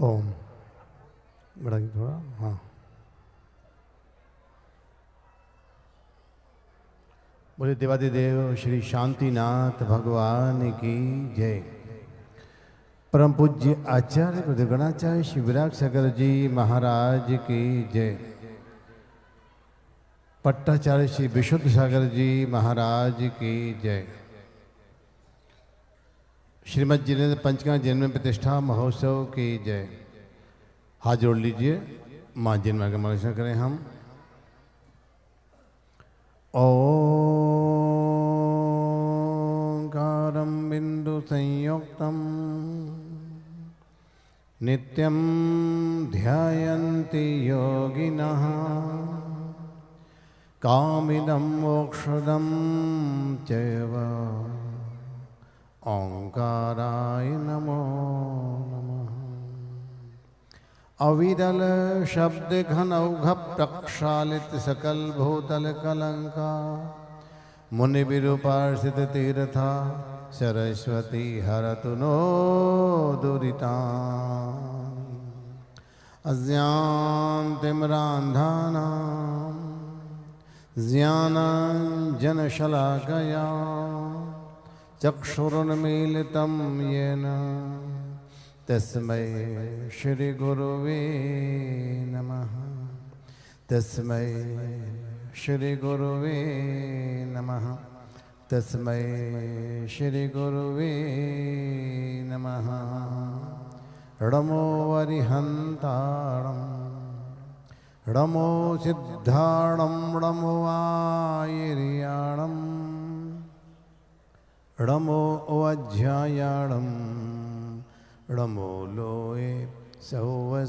ओम बड़ा थोड़ा हाँ। बोले देवादिदेव श्री शांतिनाथ भगवान की जय। परम पूज्य आचार्य प्रगणाचार्य शिवराज सागर जी महाराज की जय। पट्टाचार्य श्री विशुद्ध सागर जी महाराज की जय। श्रीमद जिनेन्द्र पंचका जन्म प्रतिष्ठा महोत्सव की जय। हाथ जोड़ लीजिए, माँ जन्म का मार्गदर्शन करें हम। ओंकारं बिंदु संयुक्तं नित्यं ध्यायन्ति योगिनः कामिदं मोक्षदं चैव ओंकाराय नमो नमः। अविरल शब्द घनौघ प्रक्षालित सकल भूतल कलंका मुनि विरूपार्षित तीर्था सरस्वती हरतु नो दुरितानि अज्ञानतिमिरान्धानां ज्ञानाञ्जनशलाकया चक्षुरुन्मीलितं येन तस्मै श्री गुरुवे नमः। तस्मै श्री गुरुवे नमः। तस्मै श्री गुरुवे नमः। णमो वरिहन्ताणं णमो सिद्धाणं णमो आयर्याणं णमो अध्यायाणं णमो लोए सौवसाहूणम्।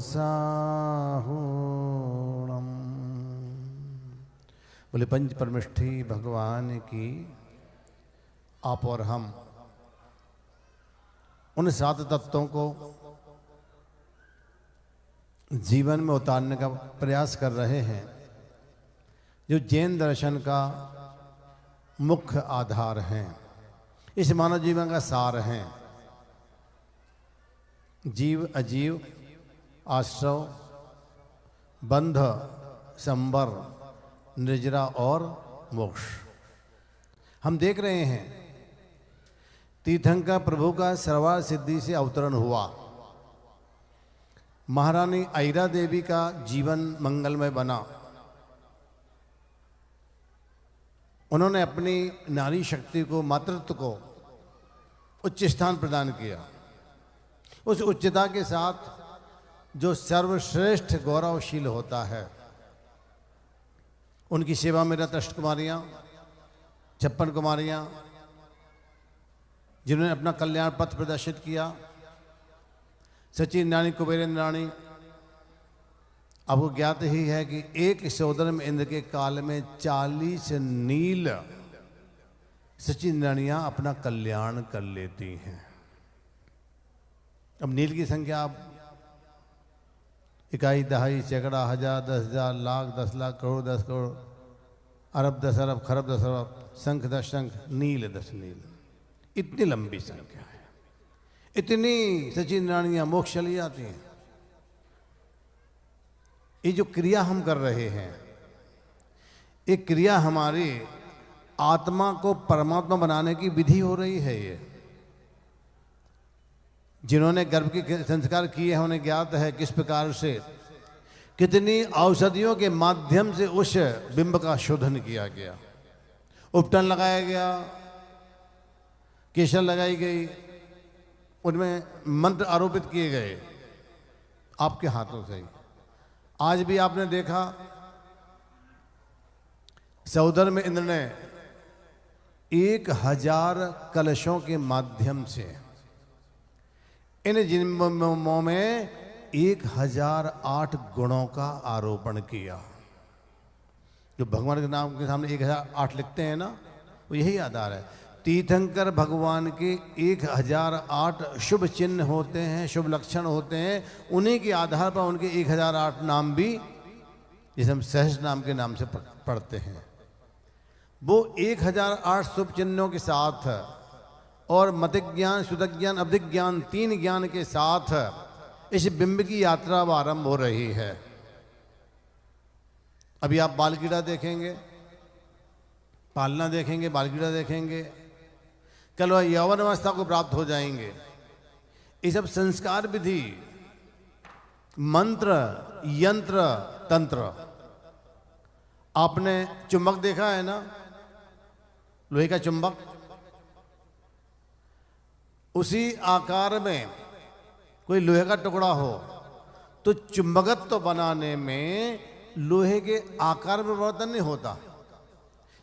बोले पंच परमिष्ठी भगवान की। आप और हम उन सात तत्वों को जीवन में उतारने का प्रयास कर रहे हैं जो जैन दर्शन का मुख्य आधार हैं, इस मानव जीवन का सार हैं। जीव अजीव, आश्रव, बंध, संबर, निर्जरा और मोक्ष। हम देख रहे हैं तीर्थंकर प्रभु का सर्वार सिद्धि से अवतरण हुआ। महारानी आयरा देवी का जीवन मंगलमय बना। उन्होंने अपनी नारी शक्ति को, मातृत्व को उच्च स्थान प्रदान किया। उस उच्चता के साथ जो सर्वश्रेष्ठ गौरवशील होता है, उनकी सेवा में रत अष्ट कुमारियाँ, 56 कुमारियाँ, जिन्होंने अपना कल्याण पथ प्रदर्शित किया। सची रानी, कुबेरेंद्र रानी। आपको ज्ञात ही है कि एक सौदर्म इंद्र के काल में 40 नील सचिन रानियाँ अपना कल्याण कर लेती हैं। अब नील की संख्या आप इकाई, दहाई, सैकड़ा, हजार, 10,000, लाख, 10 लाख, करोड़, 10 करोड़, अरब 10 अरब, खरब 10 अरब, शंख 10 शंख, नील 10 नील, इतनी लंबी संख्या है। इतनी सचिन रानियां मोक्ष चली जाती हैं। ये जो क्रिया हम कर रहे हैं, ये क्रिया हमारी आत्मा को परमात्मा बनाने की विधि हो रही है। ये जिन्होंने गर्भ के संस्कार किए हैं उन्हें ज्ञात है किस प्रकार से, कितनी औषधियों के माध्यम से उस बिंब का शोधन किया गया। उपटन लगाया गया, केशर लगाई गई, उनमें मंत्र आरोपित किए गए आपके हाथों से ही। आज भी आपने देखा सौदर में इंद्र ने 1000 कलशों के माध्यम से इन जिन्मों में 1008 गुणों का आरोपण किया। जो भगवान के नाम के सामने 1008 लिखते हैं ना, वो यही आधार है। तीर्थंकर भगवान के 1008 शुभ चिन्ह होते हैं, शुभ लक्षण होते हैं। उन्हीं के आधार पर उनके 1008 नाम भी, जिसे हम सहस्र नाम के नाम से पढ़ते हैं, वो 1008 शुभ चिन्हों के साथ और मतिक ज्ञान, शुद्ध ज्ञान, अवधिक ज्ञान, 3 ज्ञान के साथ इस बिंब की यात्रा अब आरंभ हो रही है। अभी आप बालक्रीड़ा देखेंगे, पालना देखेंगे, बालक्रीड़ा देखेंगे, कल वह यौवन अवस्था को प्राप्त हो जाएंगे। ये सब संस्कार विधि, मंत्र, यंत्र, तंत्र। आपने चुंबक देखा है ना, लोहे का चुंबक, उसी आकार में कोई लोहे का टुकड़ा हो तो चुंबकत्व बनाने में लोहे के आकार में परिवर्तन नहीं होता,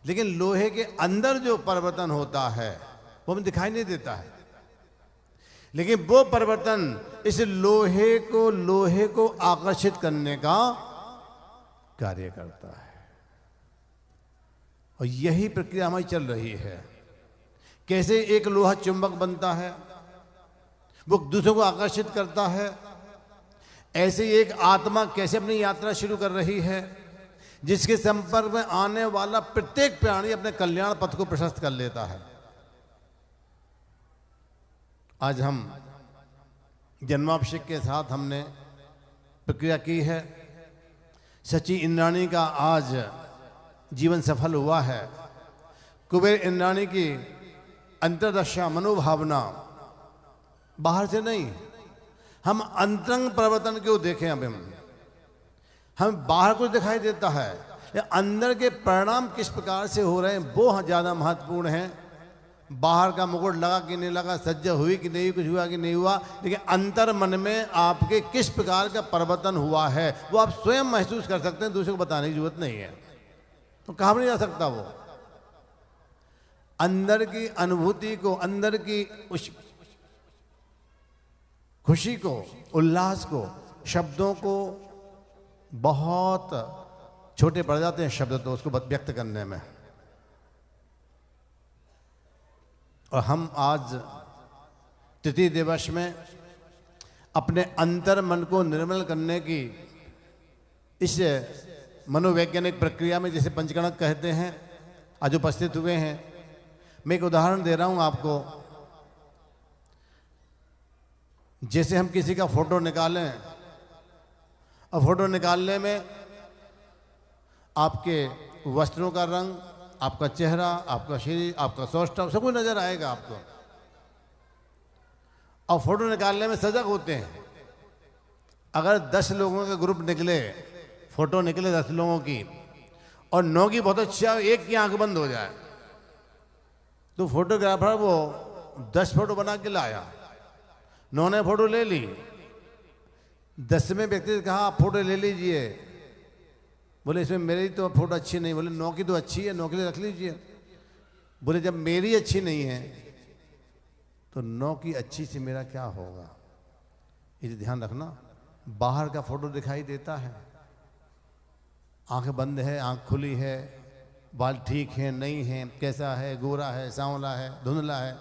लेकिन लोहे के अंदर जो परिवर्तन होता है वो हमें दिखाई नहीं देता है। लेकिन वो परिवर्तन इस लोहे को आकर्षित करने का कार्य करता है। और यही प्रक्रिया हमारी चल रही है। कैसे एक लोहा चुंबक बनता है, वो दूसरों को आकर्षित करता है, ऐसे ही एक आत्मा कैसे अपनी यात्रा शुरू कर रही है, जिसके संपर्क में आने वाला प्रत्येक प्राणी अपने कल्याण पथ को प्रशस्त कर लेता है। आज हम जन्माभिषेक के साथ हमने प्रक्रिया की है। सची इंद्राणी का आज जीवन सफल हुआ है। कुबेर इंद्राणी की अंतर्दशा, मनोभावना बाहर से नहीं, हम अंतरंग परिवर्तन क्यों देखें। अब हम बाहर कुछ दिखाई देता है, अंदर के परिणाम किस प्रकार से हो रहे हैं वो ज्यादा महत्वपूर्ण है। बाहर का मुकुट लगा कि नहीं लगा, सज्जा हुई कि नहीं, कुछ हुआ कि नहीं हुआ, लेकिन अंतर मन में आपके किस प्रकार का परिवर्तन हुआ है वो आप स्वयं महसूस कर सकते हैं, दूसरे को बताने की जरूरत नहीं है। तो कहा नहीं जा सकता। वो अंदर की अनुभूति को, अंदर की उस खुशी को, उल्लास को, शब्दों को बहुत छोटे पड़ जाते हैं शब्द तो उसको व्यक्त करने में। और हम आज तृतीय दिवस में अपने अंतर मन को निर्मल करने की इस मनोवैज्ञानिक प्रक्रिया में, जिसे पंचकणक कहते हैं, आज उपस्थित हुए हैं। मैं एक उदाहरण दे रहा हूं आपको। जैसे हम किसी का फोटो निकालें और फोटो निकालने में आपके वस्त्रों का रंग, आपका चेहरा, आपका शरीर, आपका सौष्ठव सब कुछ नजर आएगा आपको। और फोटो निकालने में सजग होते हैं। अगर 10 लोगों का ग्रुप निकले, फोटो निकले 10 लोगों की, और 9 की बहुत अच्छा, एक की आंख बंद हो जाए, तो फोटोग्राफर वो 10 फोटो बना के लाया, 9 ने फोटो ले ली, 10वें व्यक्ति ने कहा आप फोटो ले लीजिए, बोले इसमें मेरी तो फोटो अच्छी नहीं, बोले 9 की तो अच्छी है, 9 के लिए रख लीजिए। बोले जब मेरी अच्छी नहीं है तो 9 की अच्छी से मेरा क्या होगा। ये ध्यान रखना। बाहर का फोटो दिखाई देता है, आंख बंद है, आंख खुली है, बाल ठीक है नहीं है, कैसा है, गोरा है, सांवला है, धुंधला है,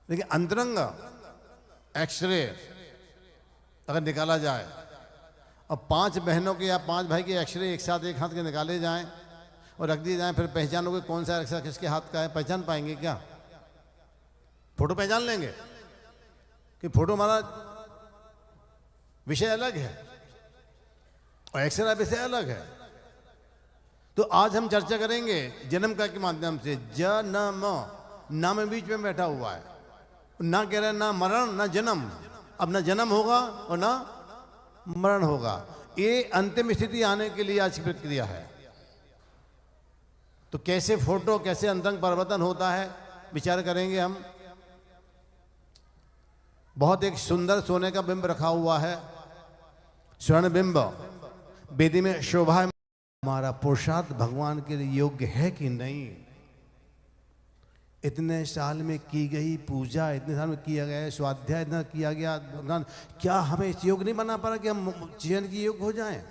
लेकिन अंतरंग एक्सरे अगर निकाला जाए और 5 बहनों के या 5 भाई के एक्सरे एक साथ एक हाथ के निकाले जाएं और रख दिए जाएं, फिर पहचानोगे कौन सा एक्सरे किसके हाथ का है? पहचान पाएंगे क्या? फोटो पहचान लेंगे कि फोटो हमारा विषय अलग है और एक्सरे विषय अलग है। तो आज हम चर्चा करेंगे जन्म का के माध्यम से। जन्म, ना में बीच में बैठा हुआ है, ना कह रहे ना मरण ना जन्म। अब ना जन्म होगा और ना मरण होगा। ये अंतिम स्थिति आने के लिए आज की प्रक्रिया है। तो कैसे फोटो, कैसे अंतरंग परिवर्तन होता है विचार करेंगे हम। बहुत एक सुंदर सोने का बिंब रखा हुआ है, स्वर्ण बिंब, वेदी में शोभा। हमारा पुरुषार्थ भगवान के लिए योग्य है कि नहीं? इतने साल में की गई पूजा, इतने साल में किया गया स्वाध्याय, इतना किया गया भगवान, क्या हमें इस योग नहीं बना पा रहा कि हम जीवन की योग हो जाएं,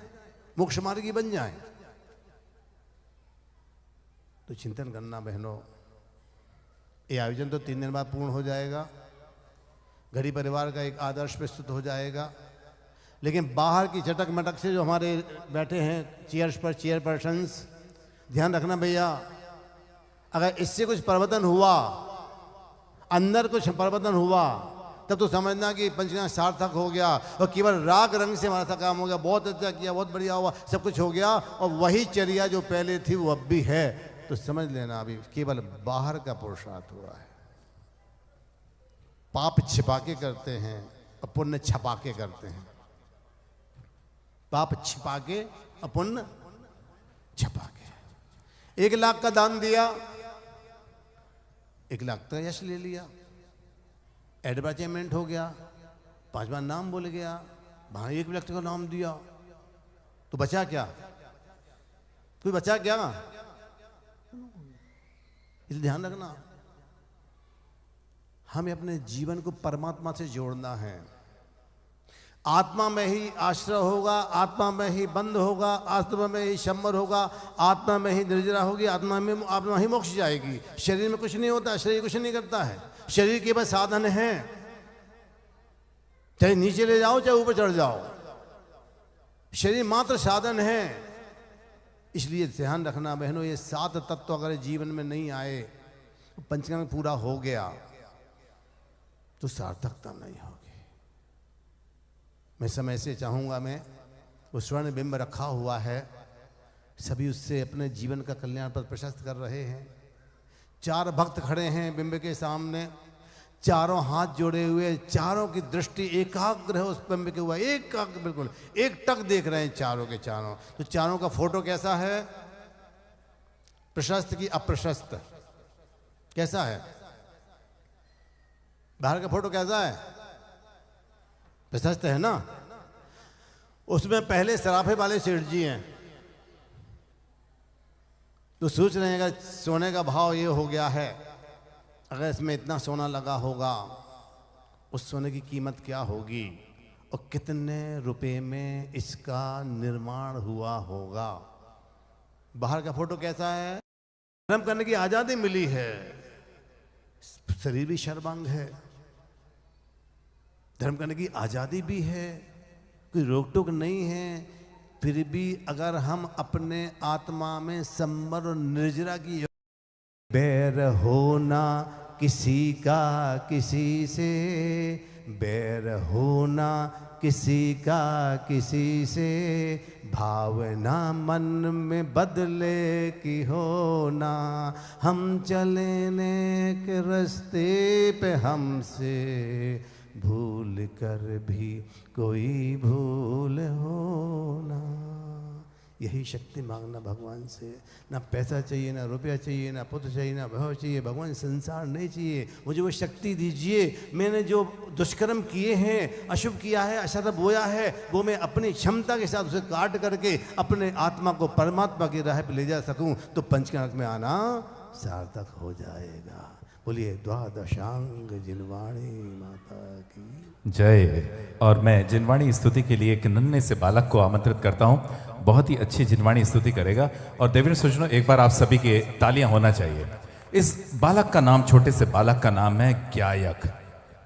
मोक्ष मार्गी बन जाएं? तो चिंतन करना बहनों। ये आयोजन तो 3 दिन बाद पूर्ण हो जाएगा, घड़ी परिवार का एक आदर्श प्रस्तुत हो जाएगा, लेकिन बाहर की चटक मटक से जो हमारे बैठे हैं चेयर्स पर, चेयर पर्सन्स, ध्यान रखना भैया। अगर इससे कुछ परिवर्तन हुआ, अंदर कुछ परिवर्तन हुआ, तब तो समझना कि पंचकर्म सार्थक हो गया और केवल राग रंग से हमारा काम हो गया, बहुत अच्छा किया, बहुत बढ़िया हुआ, सब कुछ हो गया, और वही चर्या जो पहले थी वो अब भी है, तो समझ लेना अभी केवल बाहर का पुरुषार्थ हुआ है। पाप छिपा के करते हैं और पुण्य छपा के करते हैं। पाप छिपा के और पुण्य छपा के। 1 लाख का दान दिया, 1 लाख का यश ले लिया, एडवर्टाइजमेंट हो गया, 5 बार नाम बोल गया, वहां 1 व्यक्ति को नाम दिया, तो बचा क्या? कोई बचा क्या? इसलिए ध्यान रखना, हमें अपने जीवन को परमात्मा से जोड़ना है। आत्मा में ही आश्रय होगा, आत्मा में ही बंद होगा, आत्मा में ही शंबर होगा, आत्मा में ही निर्जरा होगी, आत्मा ही मोक्ष जाएगी। शरीर में कुछ नहीं होता, शरीर कुछ नहीं करता है, शरीर केवल साधन है। चाहे नीचे ले जाओ चाहे ऊपर चढ़ जाओ, शरीर मात्र साधन है। इसलिए ध्यान रखना बहनों, ये 7 तत्व अगर जीवन में नहीं आए, तो पंचकर्म पूरा हो गया तो सार्थकता नहीं होगी। मैं समय से चाहूँगा, मैं वो स्वर्ण बिंब रखा हुआ है, सभी उससे अपने जीवन का कल्याण पद प्रशस्त कर रहे हैं। 4 भक्त खड़े हैं बिंब के सामने, चारों हाथ जोड़े हुए, चारों की दृष्टि एकाग्र है उस बिंब के हुआ, एकाग्र बिल्कुल एक टक देख रहे हैं चारों के चारों। तो चारों का फोटो कैसा है? प्रशस्त की अप्रशस्त? कैसा है? बाहर का फोटो कैसा है? प्रशस्त है ना। उसमें पहले सराफे वाले सेठ जी हैं, तो सोच रहे हैं कि सोने का भाव ये हो गया है, अगर इसमें इतना सोना लगा होगा, उस सोने की कीमत क्या होगी और कितने रुपए में इसका निर्माण हुआ होगा। बाहर का फोटो कैसा है? धर्म करने की आजादी मिली है, शरीर भी सर्वांग है, धर्म करने की आजादी भी है, कोई रोक टोक नहीं है, फिर भी अगर हम अपने आत्मा में संबर और निर्जरा की, बैर होना किसी का किसी से, बैर होना किसी का किसी से, भावना मन में बदले की होना, हम चले नेक रास्ते पे हमसे भूल कर भी कोई भूल होना। यही शक्ति मांगना भगवान से। ना पैसा चाहिए, ना रुपया चाहिए, ना पुत्र चाहिए, ना भव चाहिए, भगवान संसार नहीं चाहिए, मुझे वो शक्ति दीजिए। मैंने जो दुष्कर्म किए हैं, अशुभ किया है, अशुभ बोया है, वो मैं अपनी क्षमता के साथ उसे काट करके अपने आत्मा को परमात्मा की राह पर ले जा सकूं, तो पंचकर्म में आना सार्थक हो जाएगा। बोलिए द्वादशांग जिनवाणी माता की जय। और मैं जिनवाणी स्तुति के लिए एक नन्हे से बालक को आमंत्रित करता हूँ, बहुत ही अच्छी जिनवाणी स्तुति करेगा। और देवेंद्र सज्जनों, एक बार आप सभी के तालियां होना चाहिए। इस बालक का नाम, छोटे से बालक का नाम है ज्ञायक।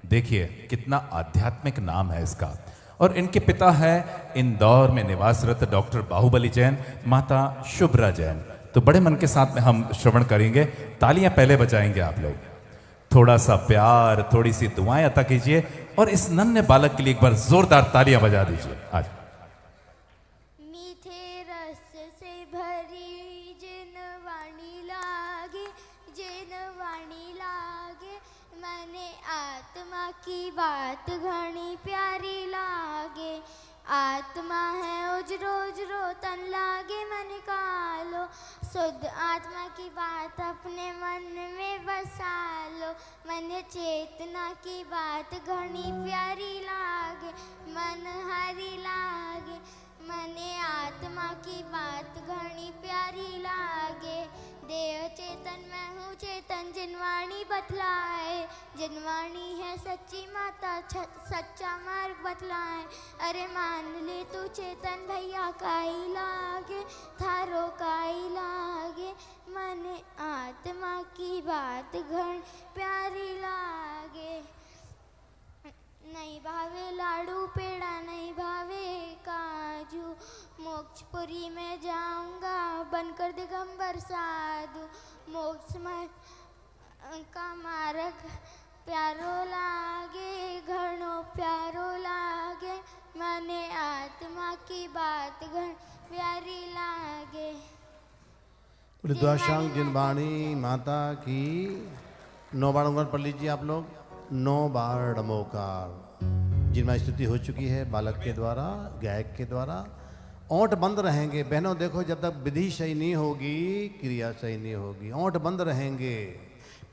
देखिए कितना आध्यात्मिक नाम है इसका। और इनके पिता है इंदौर में निवासरत डॉक्टर बाहुबली जैन, माता शुभ्रा जैन। तो बड़े मन के साथ में हम श्रवण करेंगे, तालियां पहले बजाएंगे आप लोग, थोड़ा सा प्यार, थोड़ी सी दुआएं अता कीजिए और इस नन्हे बालक के लिए एक बार जोरदार तालियां बजा दीजिए। आज मीठे रस से भरी जिनवाणी लागे, जिनवाणी लागे, मने आत्मा की बात घनी प्यारी लागे। आत्मा है उजरो उजरो तन लागे मन कालो, शुद्ध आत्मा की बात अपने मन में बसा लो। मन चेतना की बात घनी प्यारी लागे, मन हरी लागे, मने आत्मा की बात घनी प्यारी लागे। देव चेतन मैं हूँ चेतन जिनवाणी बतलाए, जिनवाणी है सच्ची माता सच्चा मार्ग बतलाए। अरे मान ले तू चेतन भैया काई लागे, थारो काई लागे, मने आत्मा की बात घन प्यारी लागे। नहीं भावे लाडू पेड़ा, नहीं भावे काजू, मोक्षपुरी में जाऊंगा बनकर दिगंबर साधु। मोक्ष का मार्ग प्यारो लागे घणो प्यारो लागे मने आत्मा की बात घण प्यारी लागे। द्वाशांग जिनवाणी माता की 9 बार ओंकार पढ़ लीजिए आप लोग। 9 बार नमोकार। जिनवाणी स्तुति हो चुकी है बालक के द्वारा, गायक के द्वारा। ओंठ बंद रहेंगे बहनों, देखो जब तक विधि सही नहीं होगी क्रिया सही नहीं होगी। ओंठ बंद रहेंगे।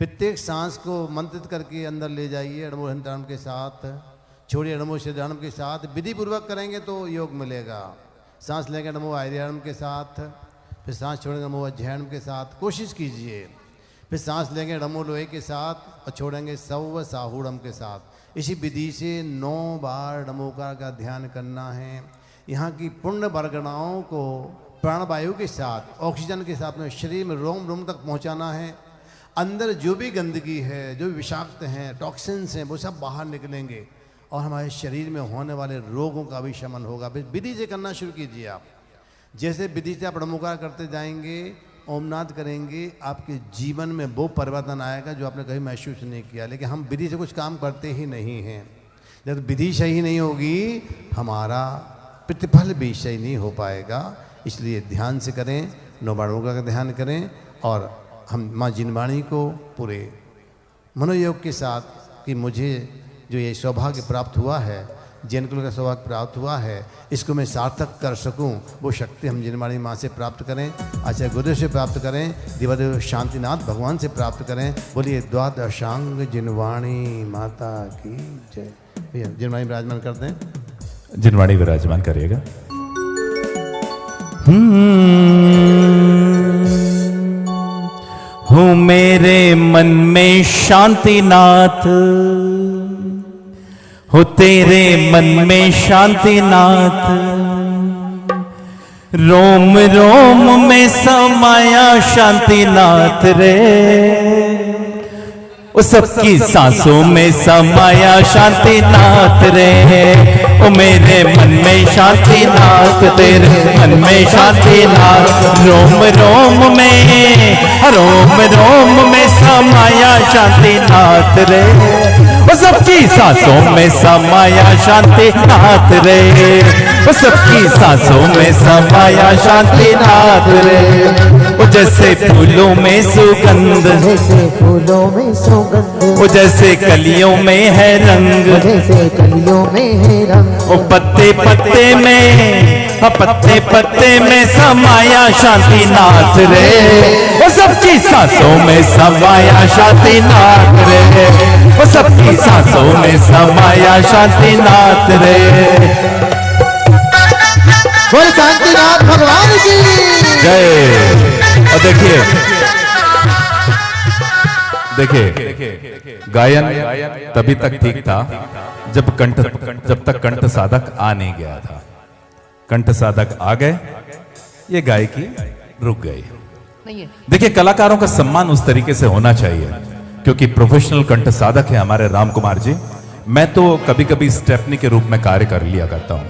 प्रत्येक सांस को मंत्रित करके अंदर ले जाइए अड़मो हंतारण के साथ, छोड़िए अड़मो सिद्धारण के साथ। विधि पूर्वक करेंगे तो योग मिलेगा। सांस लेंगे अड़मो आर्याणम के साथ, फिर सांस छोड़ेंगे नमो अध्ययन के साथ। कोशिश कीजिए। फिर सांस लेंगे नमो लोहे के साथ और छोड़ेंगे सव साहुड़म के साथ। इसी विधि से 9 बार नमोकार का ध्यान करना है। यहाँ की पुण्य वर्गणाओं को प्राणवायु के साथ, ऑक्सीजन के साथ में शरीर में रोम रोम तक पहुँचाना है। अंदर जो भी गंदगी है, जो भी विषाक्त हैं, टॉक्सिन्स हैं, वो सब बाहर निकलेंगे और हमारे शरीर में होने वाले रोगों का भी शमन होगा। विधि से करना शुरू कीजिए आप। जैसे विधि से आप नमोकार करते जाएंगे, ओमनाद करेंगे, आपके जीवन में वो परिवर्तन आएगा जो आपने कभी महसूस नहीं किया। लेकिन हम विधि से कुछ काम करते ही नहीं हैं। जब विधि सही नहीं होगी हमारा प्रतिफल भी सही नहीं हो पाएगा। इसलिए ध्यान से करें, 9 बार नमोकार का ध्यान करें और हम माँ जिनवाणी को पूरे मनोयोग के साथ कि मुझे जो ये सौभाग्य प्राप्त हुआ है, जैन कुल का सौभाग्य प्राप्त हुआ है, इसको मैं सार्थक कर सकूं, वो शक्ति हम जिनवाणी माँ से प्राप्त करें, आचार्य गुरुदेव से प्राप्त करें, देवादेव शांतिनाथ भगवान से प्राप्त करें। बोलिए द्वादशांग जिनवाणी माता की जय। भैया जिनवाणी विराजमान कर दें। जिनवाणी विराजमान करिएगा। हो मेरे मन में शांतिनाथ, हो तेरे मन में शांतिनाथ, रोम रोम में समाया शांतिनाथ रे। उस सबकी सांसों में समाया शांतिनाथ रे। ओ मेरे मन में शांतिनाथ, तेरे मन में शांतिनाथ, रोम रोम में समाया शांतिनाथ रे। वो सबकी सांसों में समाया शांतिनाथ रे। वो सबकी सांसों में समाया शांतिनाथ रे। वो जैसे फूलों में सुगंध, जैसे फूलों में सुगंध, वो जैसे कलियों में है रंग, जैसे कलियों में है रंग, वो पत्ते पत्ते में समाया शांतिनाथ रे। वो सबकी सांसों में समाया शांतिनाथ रे। वो सबकी सांसों में समाया शांतिनाथ रे। बोल शांतिनाथ भगवान की जय। और देखिए गायन तभी तक ठीक था जब तक कंठ साधक आ नहीं गया था। कंठ साधक आ गए, ये गायकी रुक गई। देखिए कलाकारों का सम्मान उस तरीके से होना चाहिए क्योंकि प्रोफेशनल कंठ साधक है हमारे राम कुमार जी। मैं तो कभी कभी स्टेपनी के रूप में कार्य कर लिया करता हूं।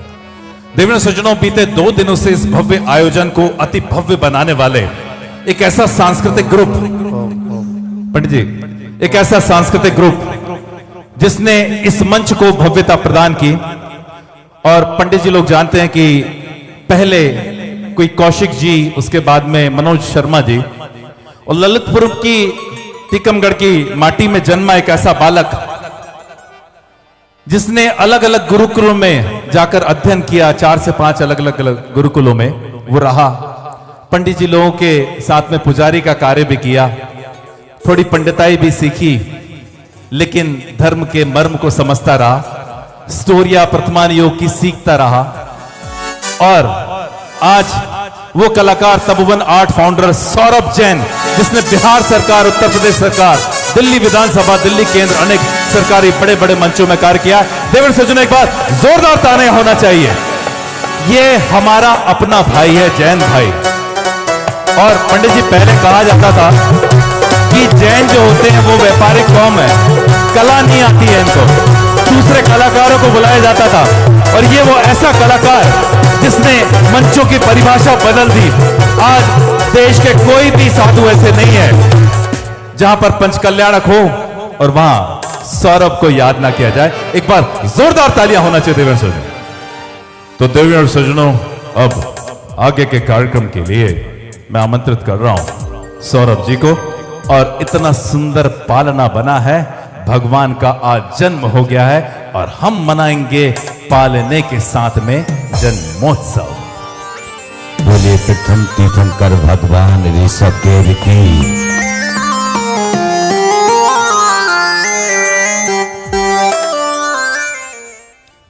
देवेंद्र सज्जनों, बीते 2 दिनों से इस भव्य आयोजन को अति भव्य बनाने वाले एक ऐसा सांस्कृतिक ग्रुप, पंडित जी, एक ऐसा सांस्कृतिक ग्रुप जिसने इस मंच को भव्यता प्रदान की। और पंडित जी लोग जानते हैं कि पहले कोई कौशिक जी, उसके बाद में मनोज शर्मा जी, और ललितपुर की टीकमगढ़ की माटी में जन्मा एक ऐसा बालक जिसने अलग अलग गुरुकुलों में जाकर अध्ययन किया। 4 से 5 अलग अलग गुरुकुलों में वो रहा। पंडित जी लोगों के साथ में पुजारी का कार्य भी किया, थोड़ी पंडिताई भी सीखी, लेकिन धर्म के मर्म को समझता रहा, स्टोरिया प्रथमान योग की सीखता रहा। और आज वो कलाकार तपोवन आर्ट फाउंडर सौरभ जैन, जिसने बिहार सरकार, उत्तर प्रदेश सरकार, दिल्ली विधानसभा, दिल्ली केंद्र, अनेक सरकारी बड़े बड़े मंचों में कार्य किया। देवेंद्र सज्जनों, एक बार जोरदार ताने होना चाहिए। ये हमारा अपना भाई है, जैन भाई। और पंडित जी, पहले कहा जाता था कि जैन जो होते हैं वो व्यापारिक कौम है, कला नहीं आती है इनको, दूसरे कलाकारों को बुलाया जाता था। और ये वो ऐसा कलाकार जिसने मंचों की परिभाषा बदल दी। आज देश के कोई भी साधु ऐसे नहीं है जहां पर पंच कल्याणक हो और वहां सौरभ को याद ना किया जाए। एक बार जोरदार तालियां होना चाहिए देवेंद्र सज्जनों। तो देवेंद्र सज्जनों, अब आगे के कार्यक्रम के लिए मैं आमंत्रित कर रहा हूं सौरभ जी को। और इतना सुंदर पालना बना है, भगवान का आज जन्म हो गया है और हम मनाएंगे पालने के साथ में जन्मोत्सव। बोले प्रथम तीर्थंकर भगवान ऋषभ देव की।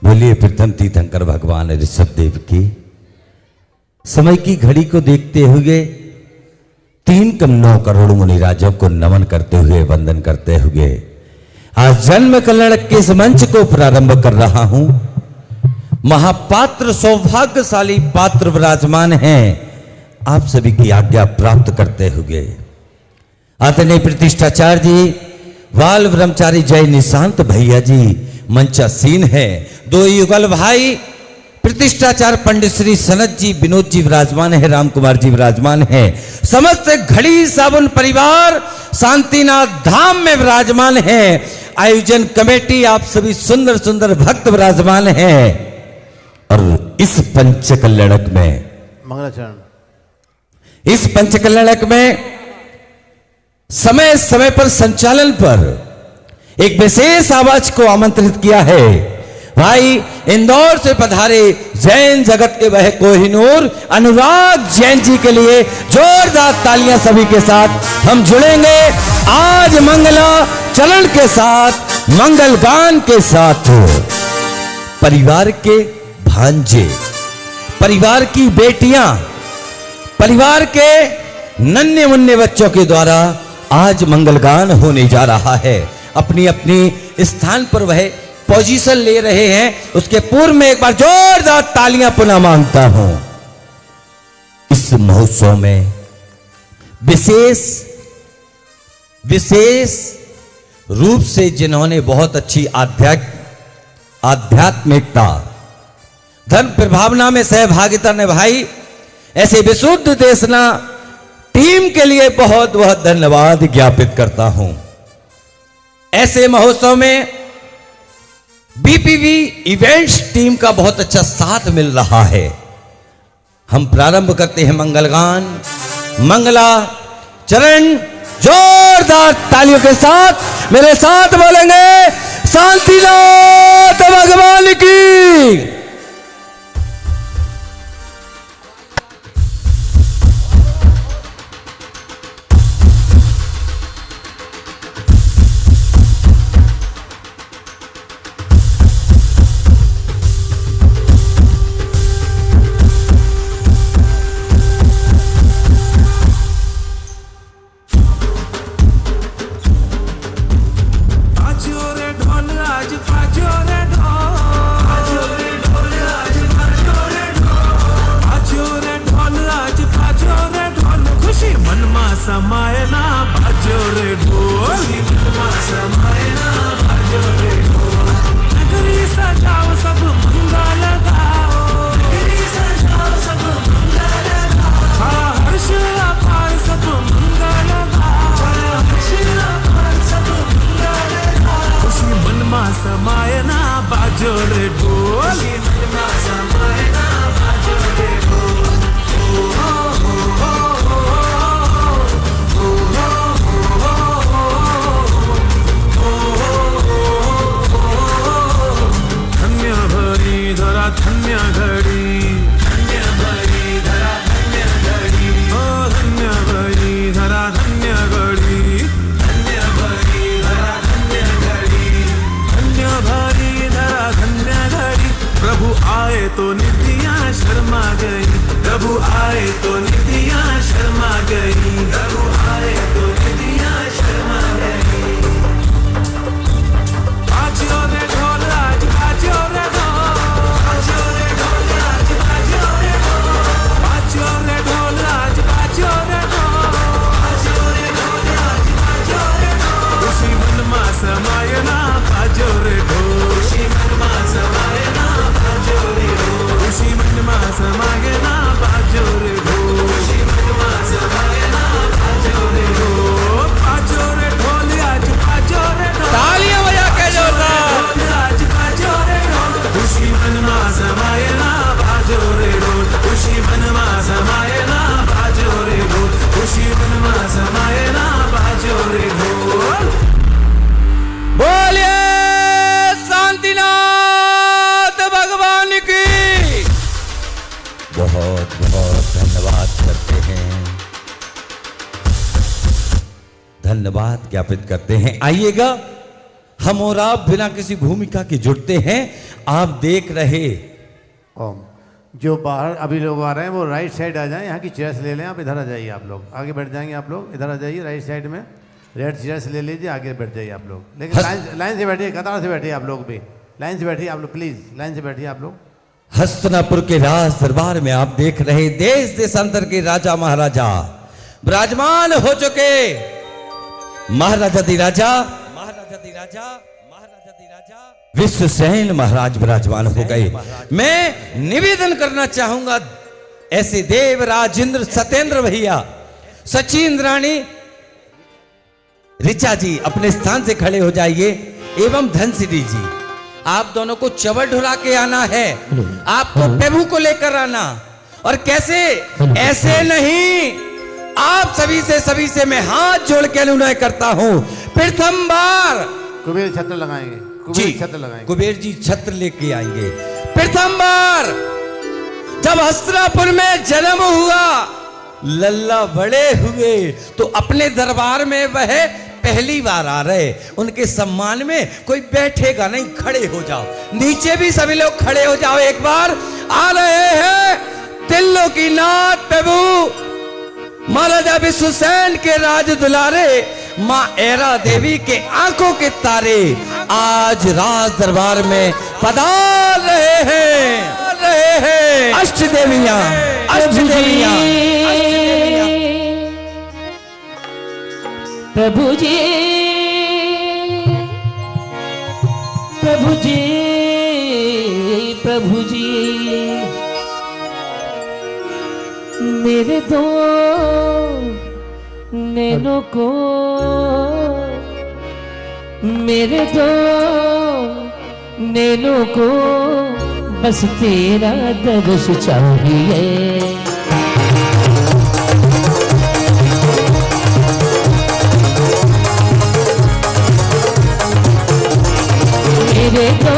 बोलिए प्रथम तीर्थंकर भगवान ऋषभ देव की। समय की घड़ी को देखते हुए 3 करोड़ मुनिराजों को नमन करते हुए, वंदन करते हुए आज जन्म कल्याण के इस मंच को प्रारंभ कर रहा हूं। महापात्र सौभाग्यशाली पात्र विराजमान हैं, आप सभी की आज्ञा प्राप्त करते हुए आदरणीय प्रतिष्ठाचार्य जी, बाल ब्रह्मचारी जय निशांत भैया जी मंचासीन है। 2 युगल भाई प्रतिष्ठाचार पंडित श्री सनत जी, विनोद जी विराजमान है, राम कुमार जी विराजमान है। समस्त घड़ी साबुन परिवार शांतिनाथ धाम में विराजमान है। आयोजन कमेटी, आप सभी सुंदर सुंदर भक्त विराजमान हैं। और इस पंचकल्याणक में, मंगलाचरण, इस पंचकल्याणक में समय समय पर संचालन पर एक विशेष आवाज को आमंत्रित किया है। भाई इंदौर से पधारे जैन जगत के वह कोहिनूर अनुराग जैन जी के लिए जोरदार तालियां सभी के साथ हम जुड़ेंगे आज मंगला चरण के साथ, मंगल गान के साथ। परिवार के भांजे, परिवार की बेटियां, परिवार के नन्हे मुन्ने बच्चों के द्वारा आज मंगल गान होने जा रहा है। अपनी अपनी स्थान पर वह पोजीशन ले रहे हैं। उसके पूर्व में एक बार जोरदार तालियां पुनः मांगता हूं। इस महोत्सव में विशेष रूप से जिन्होंने बहुत अच्छी आध्यात्मिकता, धर्म प्रभावना में सहभागिता निभाई, ऐसे विशुद्ध देशना टीम के लिए बहुत बहुत धन्यवाद ज्ञापित करता हूं। ऐसे महोत्सव में बीपीवी इवेंट्स टीम का बहुत अच्छा साथ मिल रहा है। हम प्रारंभ करते हैं मंगलगान, मंगला चरण जोरदार तालियों के साथ मेरे साथ बोलेंगे शांतिनाथ भगवान की। समायना बाजो रे ढोल, समायना बाजो रे ढोल। नगरी सजाओ सब मंगल गाओ, नगरी सजाओ सब मंगल गाओ। हर्ष अपार सब मंगल गाओ, हर्ष अपार सब मंगल गाओ। खुशी मन मा समायना बाजो रे ढोल, मन मा समायना बाजो रे ढोल। धन्य घड़ी, धन्य भरी धरा धन्य घड़ी, ओ धन्य भरी धरा धन्य घड़ी, धन्य भरी धरा धन्य घड़ी, धन्य भरी धरा धन्य घड़ी। प्रभु आए तो निधियां शर्मा गई, प्रभु आए तो निधियां शर्मा गई, प्रभु आए तो निधियां शर्मा गई। बाजो रे ढोल आज बाजो रे ढोल, बाजो रे ढोल आज बाजो रे ढोल, बाजो रे ढोल आज बाजो रे ढोल, बाजो रे ढोल आज बाजो रे ढोल। खुशी मन मा समायना बाजो रे ढोल, खुशी मन मा समायना बाजो रे ढोल, खुशी मन मा समायना बाजो रे ढोल, खुशी मन मा समायना बाजो रे ढोल, बाजो रे ढोल आज बाजो रे ढोल। तालियां बजा हैं। धन्यवाद ज्ञापित करते हैं। आइएगा, हम और आप बिना किसी भूमिका के जुड़ते हैं। आप देख रहे ओम। जो बाहर अभी लोग आ रहे हैं वो राइट साइड आ जाएं, यहाँ की चेयर्स ले लें। आप इधर आ जाइए, आप लोग आगे बैठ जाएंगे। आप लोग इधर आ जाइए, राइट साइड में रेड चेयर्स ले लीजिए, आगे बैठ जाइए आप लोग। लेकिन लाइन से बैठिए, कतार से बैठिए। आप लोग भी लाइन से बैठिए, आप लोग प्लीज लाइन से बैठिए आप लोग। हस्तिनापुर के राज दरबार में आप देख रहे देश देशांतर के राजा महाराजा विराजमान हो चुके। महाराजा धीराजा विश्वसेन महाराज विराजमान हो गए। मैं निवेदन करना चाहूंगा ऐसे देव राजेंद्र सत्येंद्र भैया, सचिन रानी, ऋचा जी अपने स्थान से खड़े हो जाइए, एवं धनसिरी जी आप दोनों को चवर ढुला के आना है। आपको प्रभु को लेकर आना। और कैसे? ऐसे नहीं, आप सभी से मैं हाथ जोड़ के अनुनय करता हूं। प्रथम बार कुबेर छत्र लगाएंगे, कुबेर छत्र लगाएंगे। कुबेर जी छत्र लेके आएंगे। प्रथम बार जब हस्तिनापुर में जन्म हुआ, लल्ला बड़े हुए, तो अपने दरबार में वह पहली बार आ रहे। उनके सम्मान में कोई बैठेगा नहीं, खड़े हो जाओ। नीचे भी सभी लोग खड़े हो जाओ। एक बार आ रहे हैं तिल्लो की नाथ प्रभु महाराजा विश्वसेन के राज दुलारे, मां ऐरा देवी के आंखों के तारे आज राज दरबार में पधार रहे हैं। अष्ट देवियां, प्रभु जी, प्रभु जी, प्रभु जी, मेरे दो नैनों को, मेरे दो नैनों को बस तेरा दर्श चाहिए। मेरे दो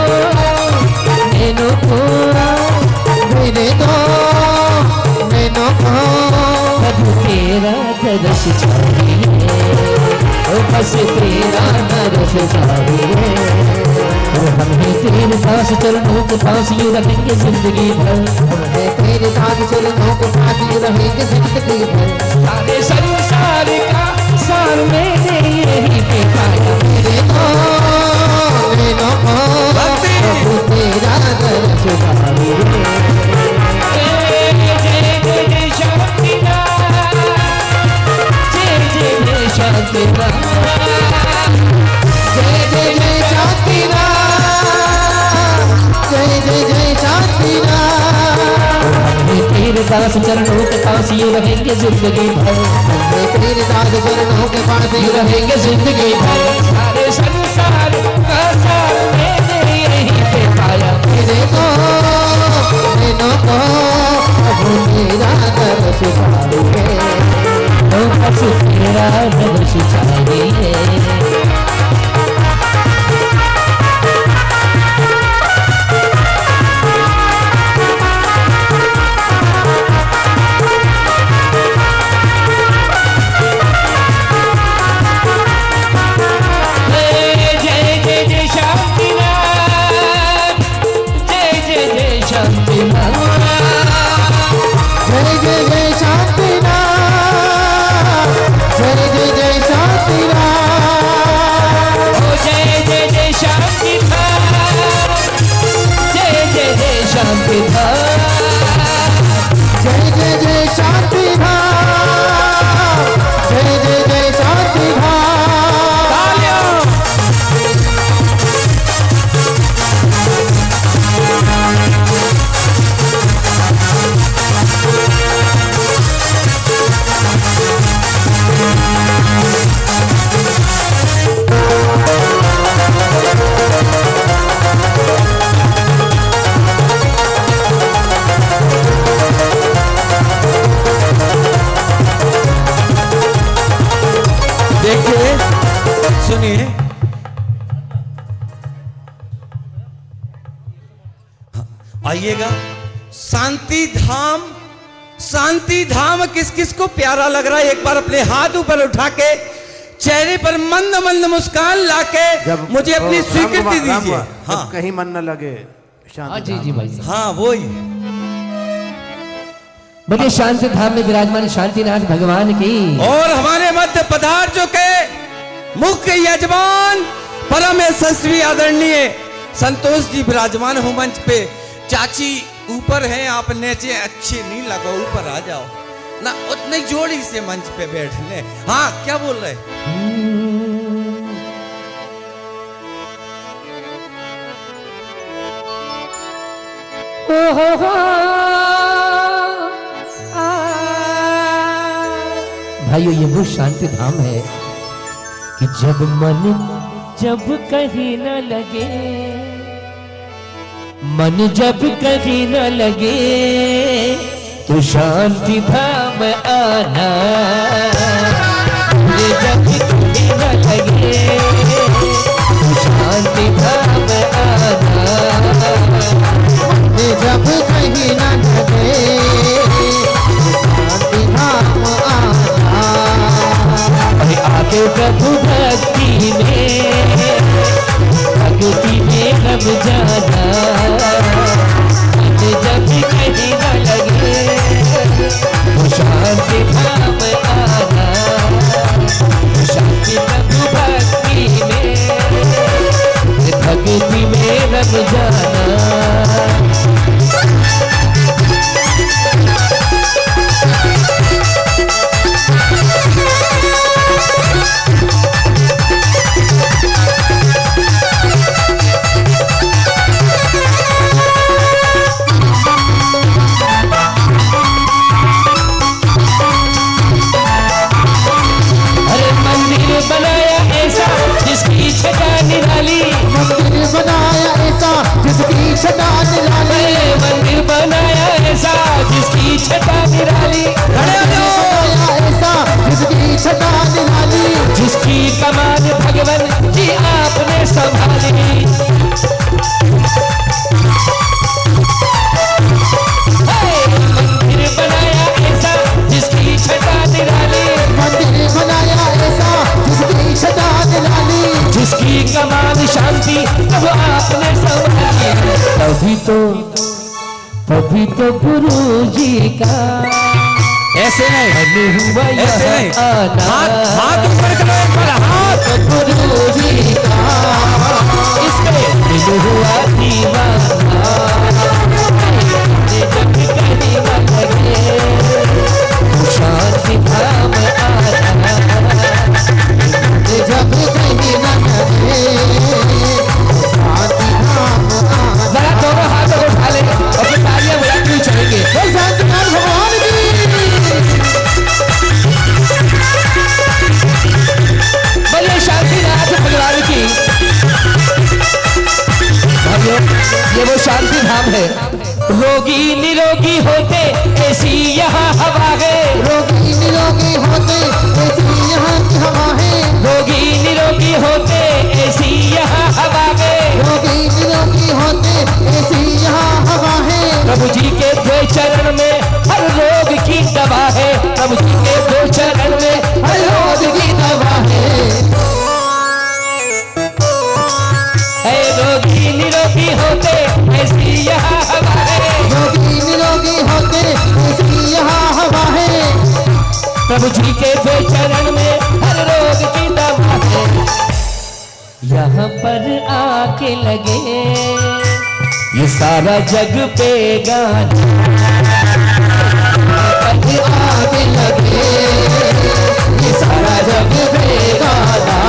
नैनों को, मेरे दो नैनों को प्रभु तेरा दर्श चाहिए, ओ बस तेरा दर्श चाहिए। और हमें तेरे पास चरणों के पास यूं रखेंगे जिंदगी भर, हमें तेरे साथ चरणों के पास ही रहेंगे जिंदगी भर। सारे संसार का सार मैंने यही पे पाया। मेरे दो नैनों को प्रभु तेरा दर्श चाहिए। जय जय जय शांतिनाथ, जय जय जय शांतिनाथ, जय जय जय शांतिनाथ, जय जय जय शांतिनाथ। हमें तेरे दास चरणों के पास ही रहेंगे जिंदगी भर, हमें तेरे दास चरणों के पास ही रहेंगे जिंदगी भर। सारे संसार का सार मैंने यहीं पे पाया। मेरे को नैनों को प्रभु तेरा दर्श चाहिए। ओ बस तेरा दर्श चाहिए। सुनिए, आइएगा। शांति धाम शांति धाम किस किस को प्यारा लग रहा है? एक बार अपने हाथ ऊपर उठा के चेहरे पर मंद मंद मुस्कान लाके मुझे अपनी स्वीकृति दीजिए। हाँ कहीं मन न लगे हाँ जी जी भाई साहब। हाँ वही। बोलिए शांति धाम में विराजमान शांतिनाथ भगवान की। और हमारे मध्य पदार्थों के मुख्य यजमान परम यशस्वी आदरणीय संतोष जी विराजमान हो मंच पे। चाची ऊपर हैं, आप नीचे अच्छे नहीं लगो, ऊपर आ जाओ ना, उतनी जोड़ी से मंच पे बैठने। हाँ क्या बोल रहे? भाइयों ये वो शांति धाम है कि जब कहीं न लगे, मन जब कहीं न लगे तो शांति धाम आना। ये जब कहीं न लगे तो शांति धाम आना। ये जब कहीं न लगे शांति धाम आना। अरे आके प्रभु भक्ति में रम जाना। जब कहीं न लगे तो शांति धाम आना। शांति प्रभु भक्ति में रम जाना। बनाया ऐसा जिसकी छटा निराली। मंदिर बनाया ऐसा जिसकी छटा निराली। मंदिर बनाया ऐसा जिसकी छटा निराली। बनाया ऐसा जिसकी छटा निराली। जिसकी कमान भगवान जी आपने संभाली। मंदिर बनाया ऐसा जिसकी छटा निराली। मंदिर बनाया ऐसा जिसकी छटा निराली। जिसकी कमाल शांति अब आपने संभाली। तभी तो गुरु जी का ऐसे नहीं, हुआ ऐसे नहीं, आना। हाथ ऊपर करो, एक बार हाथ। गुरु जी का इसके दिल हुआ दीवाना। जब कहीं न लगे तो शांति धाम आना। जब कहीं न लगे शांति धाम आना। जरा दोनों हाथों को उठा लेंगे और फिर तालियां बजाते हुए चलेंगे। शांतिनाथ भगवान की। बोलिए शांतिनाथ भगवान की। भाइयों ये वो शांति धाम है। रोगी निरोगी होते ऐसी यहाँ हवा है। रोगी निरोगी होते ऐसी यहाँ की हवा है। रोगी निरोगी होते ऐसी यहाँ हवा है। रोगी निरोगी होते ऐसी यहाँ हवा है। प्रभु जी के दो चरण में हर रोग की दवा है। प्रभु जी के दो चरण में हर रोग की दवा है। रोगी निरोगी होते ऐसी यहाँ हवा है। रोगी निरोगी होते ऐसी यहाँ हवा है। प्रभु जी के दो चरण में हर रोग की दवा है। यहाँ पर आके लगे ये सारा जग पे गाना। आके लगे ये सारा जग पे गाना।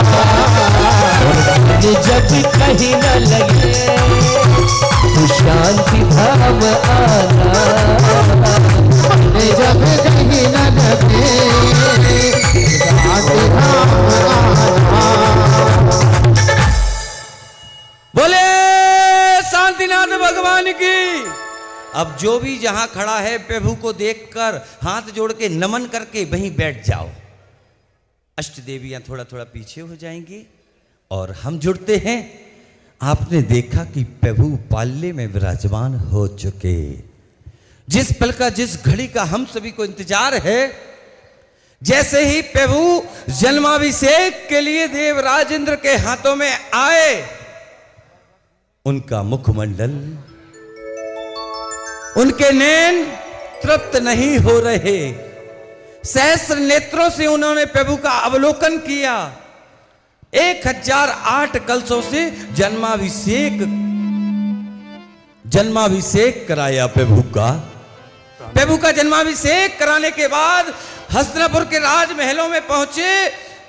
जब कहीं न लगे तो शांति धाम आना। जब कहीं न लगे शांति धाम आना। बोले शांतिनाथ भगवान की। अब जो भी जहां खड़ा है प्रभु को देखकर हाथ जोड़ के नमन करके वहीं बैठ जाओ। अष्ट देवियां थोड़ा थोड़ा पीछे हो जाएंगी और हम जुड़ते हैं। आपने देखा कि प्रभु पाल्य में विराजमान हो चुके। जिस पल का, जिस घड़ी का हम सभी को इंतजार है, जैसे ही प्रभु जन्माभिषेक के लिए देवराज इंद्र के हाथों में आए, उनका मुखमंडल, उनके नैन तृप्त नहीं हो रहे। सहस्र नेत्रों से उन्होंने प्रभु का अवलोकन किया। 1008 कलशों से जन्माभिषेक कराया प्रभु का जन्माभिषेक कराने के बाद हस्तिनापुर के राजमहलों में पहुंचे।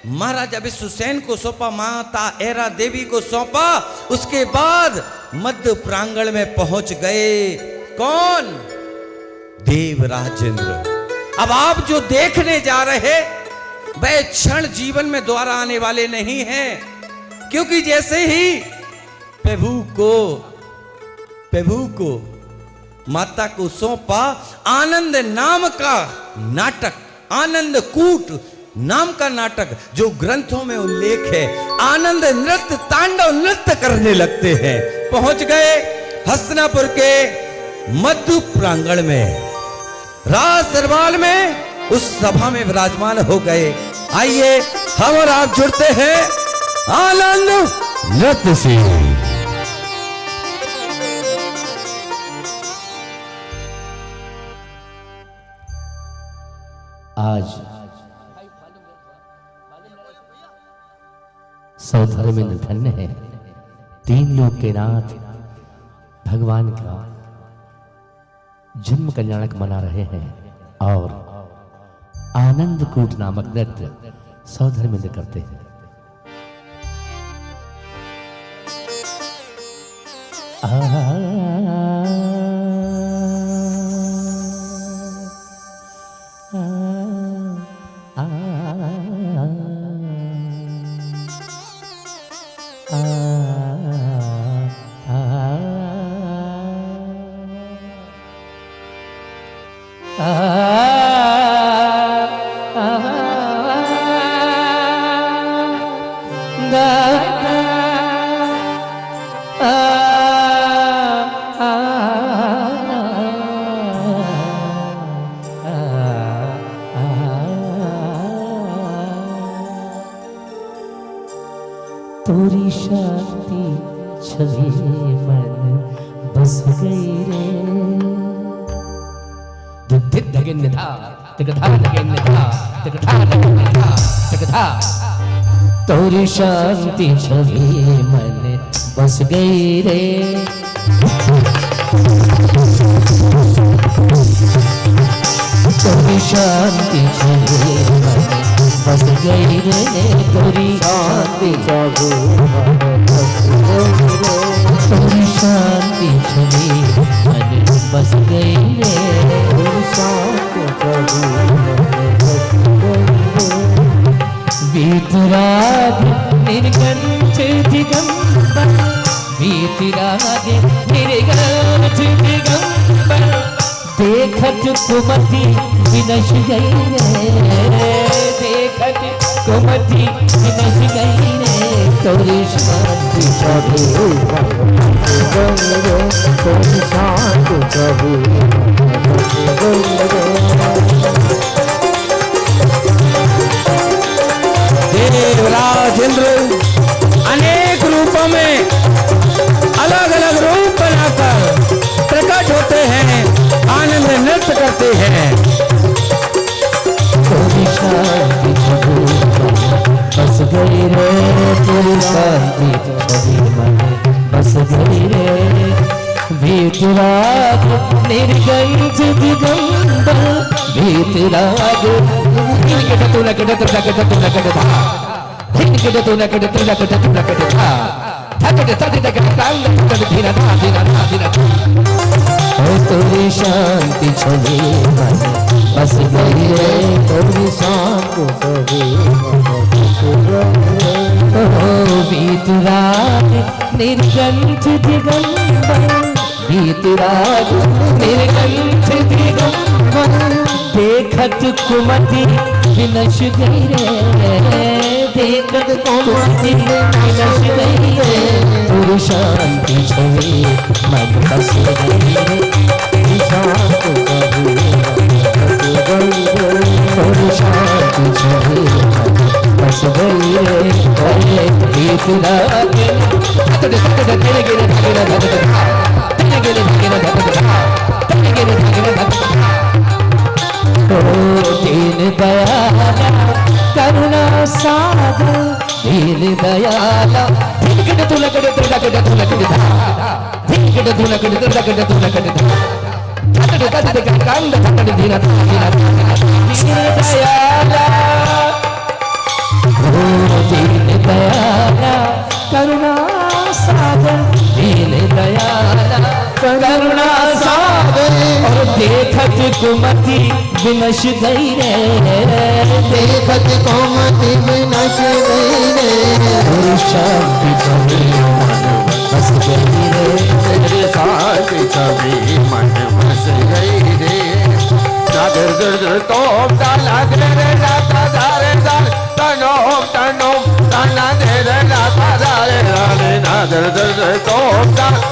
महाराजा विश्वसेन को सौंपा, माता ऐरा देवी को सौंपा। उसके बाद मध्य प्रांगण में पहुंच गए। कौन? देवराजेंद्र। अब आप जो देखने जा रहे वह क्षण जीवन में दोबारा आने वाले नहीं हैं, क्योंकि जैसे ही प्रभु को माता को सौंपा, आनंद नाम का नाटक, आनंद कूट नाम का नाटक जो ग्रंथों में उल्लेख है, आनंद नृत्य, तांडव नृत्य करने लगते हैं। पहुंच गए हस्तिनापुर के मध्य प्रांगण में, राज दरबार में, उस सभा में विराजमान हो गए। आइए हम और आप जुड़ते हैं आनंद नृत्य से। आज सौधर्मेंद्र धन्य है, 3 लोक के नाथ भगवान का जन्म कल्याणक मना रहे हैं और आनंद कूट नामक नृत्य सौधर्मेंद्र करते हैं। तोरी शांति छवि मन बस गई रे। दुद्धित धगिन था तिकथा धगिन था तिकथा धगिन था तिकथा। तोरी शांति छवि मन बस गई रे। तोरी शांति छवि मन बस गई रे। तोरी शांति छवि मन बस गई रे। तोरी शांति छवि मन बस गई रे। तोरी शांति छवि मन बस गई रे। वीतराग निर्गंठ दिगंबर, वीतराग निर्गंठ दिगंबर, देखत कुमति विनश गई रे। देखत कुमति विनश गई रे। तोरी शांति छवि तोरी शांति छवि देवराजेंद्र अनेक रूपों में अलग अलग रूप बनाकर प्रकट होते हैं, आनंद नृत्य करते हैं। तोरी शांति छवि बस गई रे। तोरी शांति छवि मन बस गई रे। वीतराग निर्गंठ दिगंबर, वीतराग हिनके तू लकड़ तू लकड़ तू लकड़ था, हिनके तू लकड़ तू लकड़ तू लकड़ था, धकड़ धकड़ धकड़ तांग धकड़ धीरा धा धीरा धा धीरा। ओ तोरी शांति छवि मन बस गई रे। तोरी शांति छवि मन बस गई रे। ओ वीतराग निर्गंठ दिगंबर, वीतराग निर्गंठ दिगंबर, देखत कुमति विनश गई रे। देखत कुमति विनश गई रे। तोरी शांति छवि मन बस गई रे। शांति तू लागे तड़े तड़े तेरे गिरे गिरे तेरे गिरे गिरे तेरे गिरे गिरे ओ दीन दयाला करुणा सागर दीन दयाला धिकड़ तू लगड़ तू लगड़ तू लगड़ धिकड़ तू लगड़ तू लगड़ तू लगड़ तड़े तड़े कांड तड़े दीना दीना दीन दयाला ओ दीन दयाला करुणा सागर दीन दयाला करुणा सागर और देखत कुमति विनश गई रे देखत कोमति विनश गई रे शांति छवि मन बस गई रे शांति छवि मन बस गई रे नागर दर तोम ताला दे रे नाता दारे दार तनोम तनोम ताला दे रे नाता दारे दारे नागर दर तोम ताला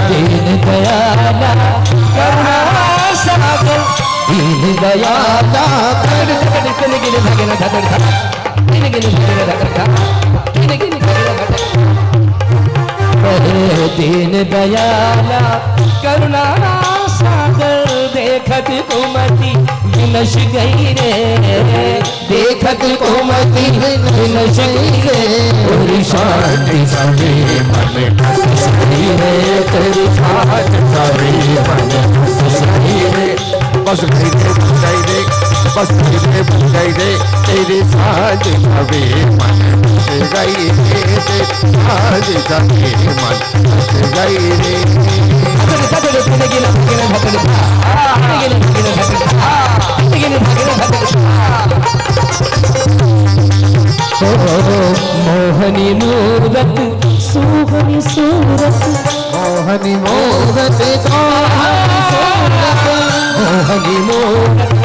दीन दयाला करुणा सागर दीन दयाला करुणा गिरे भगना धर गिरे गिरे भगना धर गिरे गिरे भगना धर दीन दयाला करुणा सागर देखत कुमति विनश गई रे देखत कुमति विनश गई रे शांति छवि मन बस गई रे तेरी शांति छवि मन बस गई रे बस गई रे बस गई रे तेरी शांति छवि मन बस गई रे शांति छवि मन बस गई रे मोहनी मूरत सुहनी सूरत मोहनी मूरत मोहनी मूरत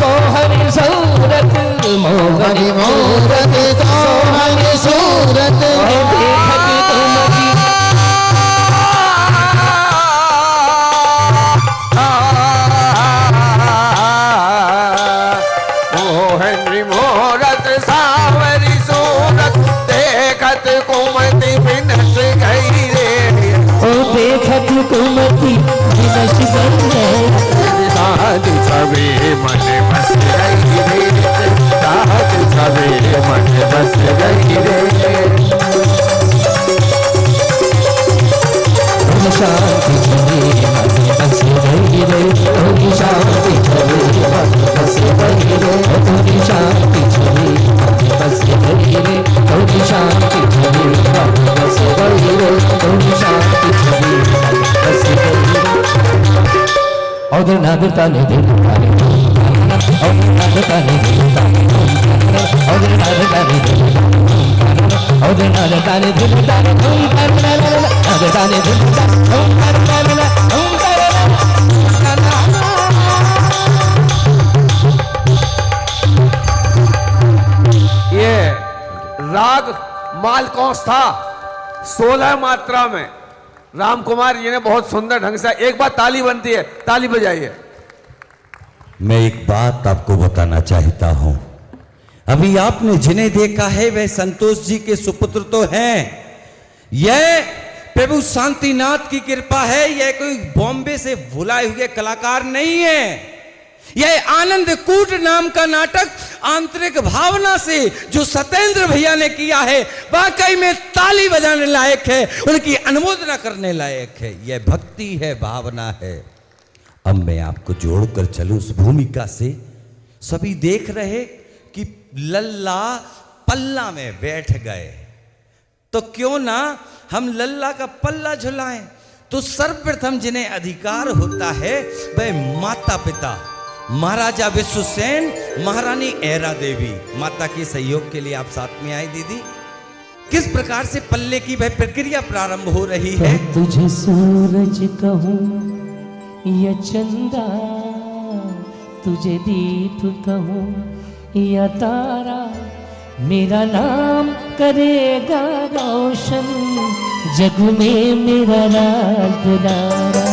सोहनी सूरत मोहनी मूरत सोहनी सूरत देखत तुमकी मोहनी मोरत सावरी सूरत देखत कुमति विनश गई रे ओ देखत कुमति विनश गई रे शांति छवि मन बस गई रे शांति छवि मन बस गई रे शांति छवि मन बस गई रे शांति छवि मन बस गई रे शांति छवि मन बस गई रे शांति छवि मन बस गई रे शांति छवि मन बस गई रे और नादता ने दिल तारे और नादता ने दिल तारे और नादता ने दिल तारे और नादता ने दिल तारे नादता ने दिल तारे ये राग मालकौंस था 16 मात्रा में राम कुमार जी ने बहुत सुंदर ढंग से एक बार ताली बनती है ताली बजाइए मैं एक बात आपको बताना चाहता हूं अभी आपने जिन्हें देखा है वह संतोष जी के सुपुत्र तो हैं यह प्रभु शांतिनाथ की कृपा है यह कोई बॉम्बे से बुलाए हुए कलाकार नहीं है यह आनंद कूट नाम का नाटक आंतरिक भावना से जो सत्येंद्र भैया ने किया है वाकई में ताली बजाने लायक है उनकी अनुमोदना करने लायक है यह भक्ति है भावना है अब मैं आपको जोड़कर चलूं उस भूमिका से सभी देख रहे कि लल्ला पल्ला में बैठ गए तो क्यों ना हम लल्ला का पल्ला झुलाएं तो सर्वप्रथम जिन्हें अधिकार होता है वह माता पिता महाराजा विश्वसेन महारानी ऐरा देवी माता के सहयोग के लिए आप साथ में आए दीदी किस प्रकार से पल्ले की वह प्रक्रिया प्रारंभ हो रही है तुझे सूरज कहूं या चंदा तुझे दीप कहूं या तारा मेरा नाम करेगा रोशन जग में मेरा राज दुलारा।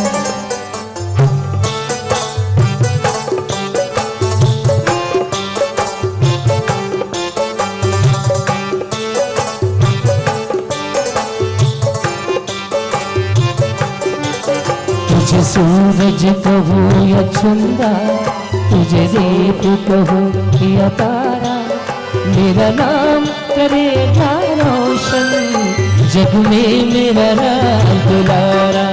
तुझे सूरज कहूँ या चंदा, तुझे रेत कहूँ या तारा, मेरा नाम करेगा रोशन जग में मेरा राज दुलारा।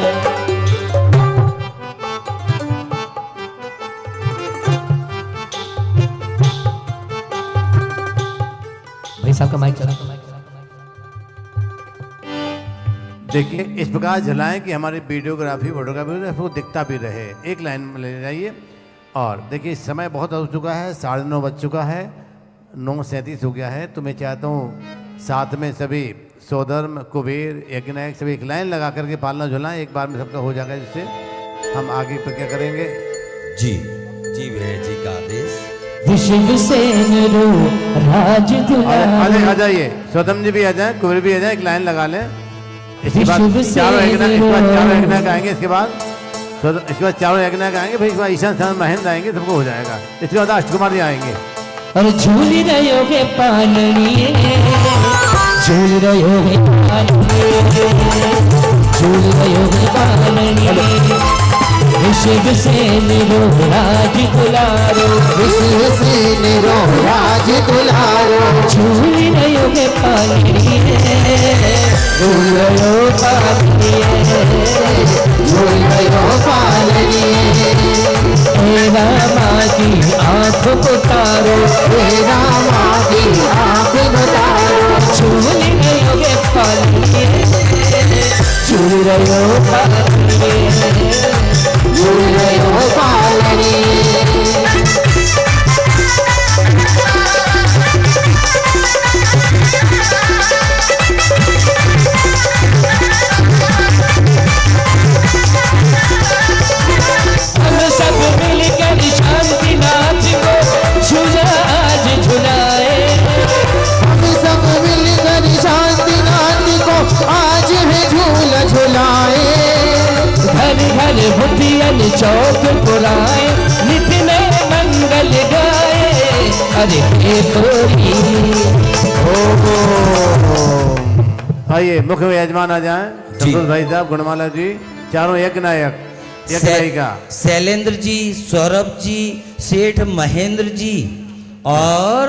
भाई साहब का माइक चला। देखिए इस प्रकार झुलाएं कि हमारी वीडियोग्राफी फोटोग्राफी आपको दिखता भी रहे। एक लाइन में ले जाइए। और देखिए समय बहुत हो चुका है, 9:30 बज चुका है, 9:37 हो गया है। तो मैं चाहता हूँ साथ में सभी सोधर्म कुबेर यज्ञनायक सभी एक लाइन लगा करके पालना झुलाएं। एक बार में सबका हो जाएगा, जिससे हम आगे पर क्या करेंगे। जी जी भैया जी का आदेश। विश्व सेन रो राज दुलारा। आ जाइए, सोधम जी भी आ जाए, कुबेर भी आ जाए, एक लाइन लगा लें। इसके बाद चारों यज्ञनायक आएंगे। इसके बाद चारों यज्ञनायक आएंगे। फिर इसके बाद ईशान सान महेंद्र आएंगे, सबको हो जाएगा। इसके बाद अष्टकुमार जी आएंगे। और झूल रहे पालनिए, झूल रहे पालनिए, झूल रहे पालनिए। विश्व सेन रो राज दुलारो, विश्व सेन रो राज दुलारो। झूल रहे पालनिए, झूल रहो पालनिए, झूल रहो पालनिए। तेरा माँ की आँख उतारो, तेरा माँ की आँख उतारो। झूल रहे पालनिए, झूल रहे पालनिए, झूल रहो पालनिए। हम सब मिलकर शांति नाथ को झूला आज झुलाए। हम सब मिलकर शांति नाथ को आज है झूला झुलाए। घर घर बुद्धियन चौक पुराए, नित्य में मंगल गाए। अरे हे तोरी आइए मुख्य यजमान आ जाए। संतोष भाई साहब, गुणमाला जी, चारों यज्ञनायक यज्ञनायिका। शैलेंद्र जी, सौरभ जी, सेठ महेंद्र जी और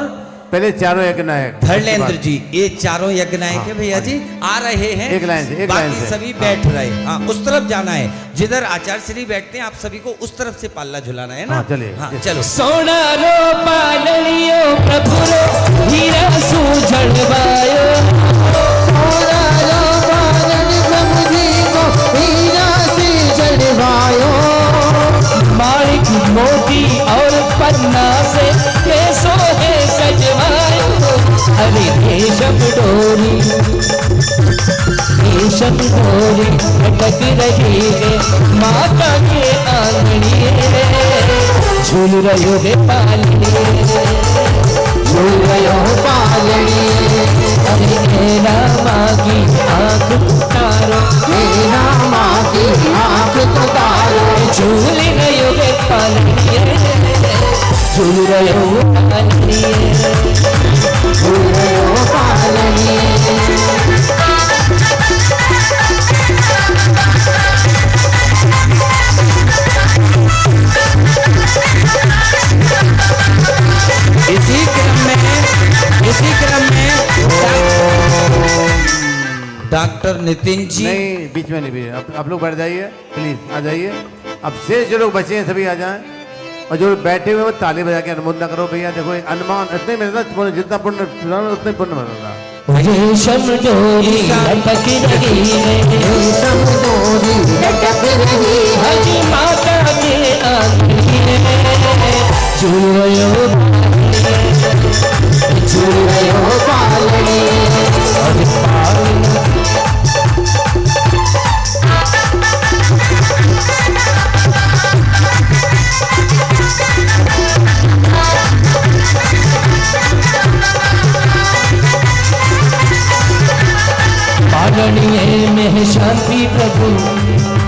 पहले चारों यज्ञनायक धर्मेंद्र जी, ये चारों यज्ञनायक है भैया जी। आ रहे हैं एक लाइन से, एक लाइन बाकी से। सभी बैठ रहे। हाँ, उस तरफ जाना है जिधर आचार्य श्री बैठते हैं। आप सभी को उस तरफ से पालना झुलाना है ना। हाँ, चलिए। हाँ, चलो। सोना रो पालनियो प्रभु रो हीरा सूझड़वायो। सोना रो पालन प्रभु जी को हीरा से जड़वायो। माणिक मोती और पन्ना से केसों है सजवायो। अरे रेशम डोरी, रेशम डोरी लटक रही है माता के आंगनिए। झूल रहे रे पालनिए, झूल रहो पालनिए। अरे मेरा माँ की आँख उतारो, मेरा माँ की आँख उतारो। झूल रहे रे पालनिए, झूल रहे पालनिए, झूल रहो पालनिए। इसी क्रम में डॉक्टर नितिन जी। नहीं, बीच में नहीं, भी आप लोग बैठ जाइए प्लीज, आ जाइए। अब शेष जो लोग बचे हैं सभी आ जाएं। और जो बैठे हुए वो ताली बजा के अनुमोदन करो। भैया देखो अनुमान इतने मिलता, जितना पुण्य उतने पुण्य मिलता। रेशम डोरी लटक रही है, रेशम डोरी लटक रही है। हज माता के आंगन में झूल रहे झूल रहो पालनिए। में है शांति प्रभु,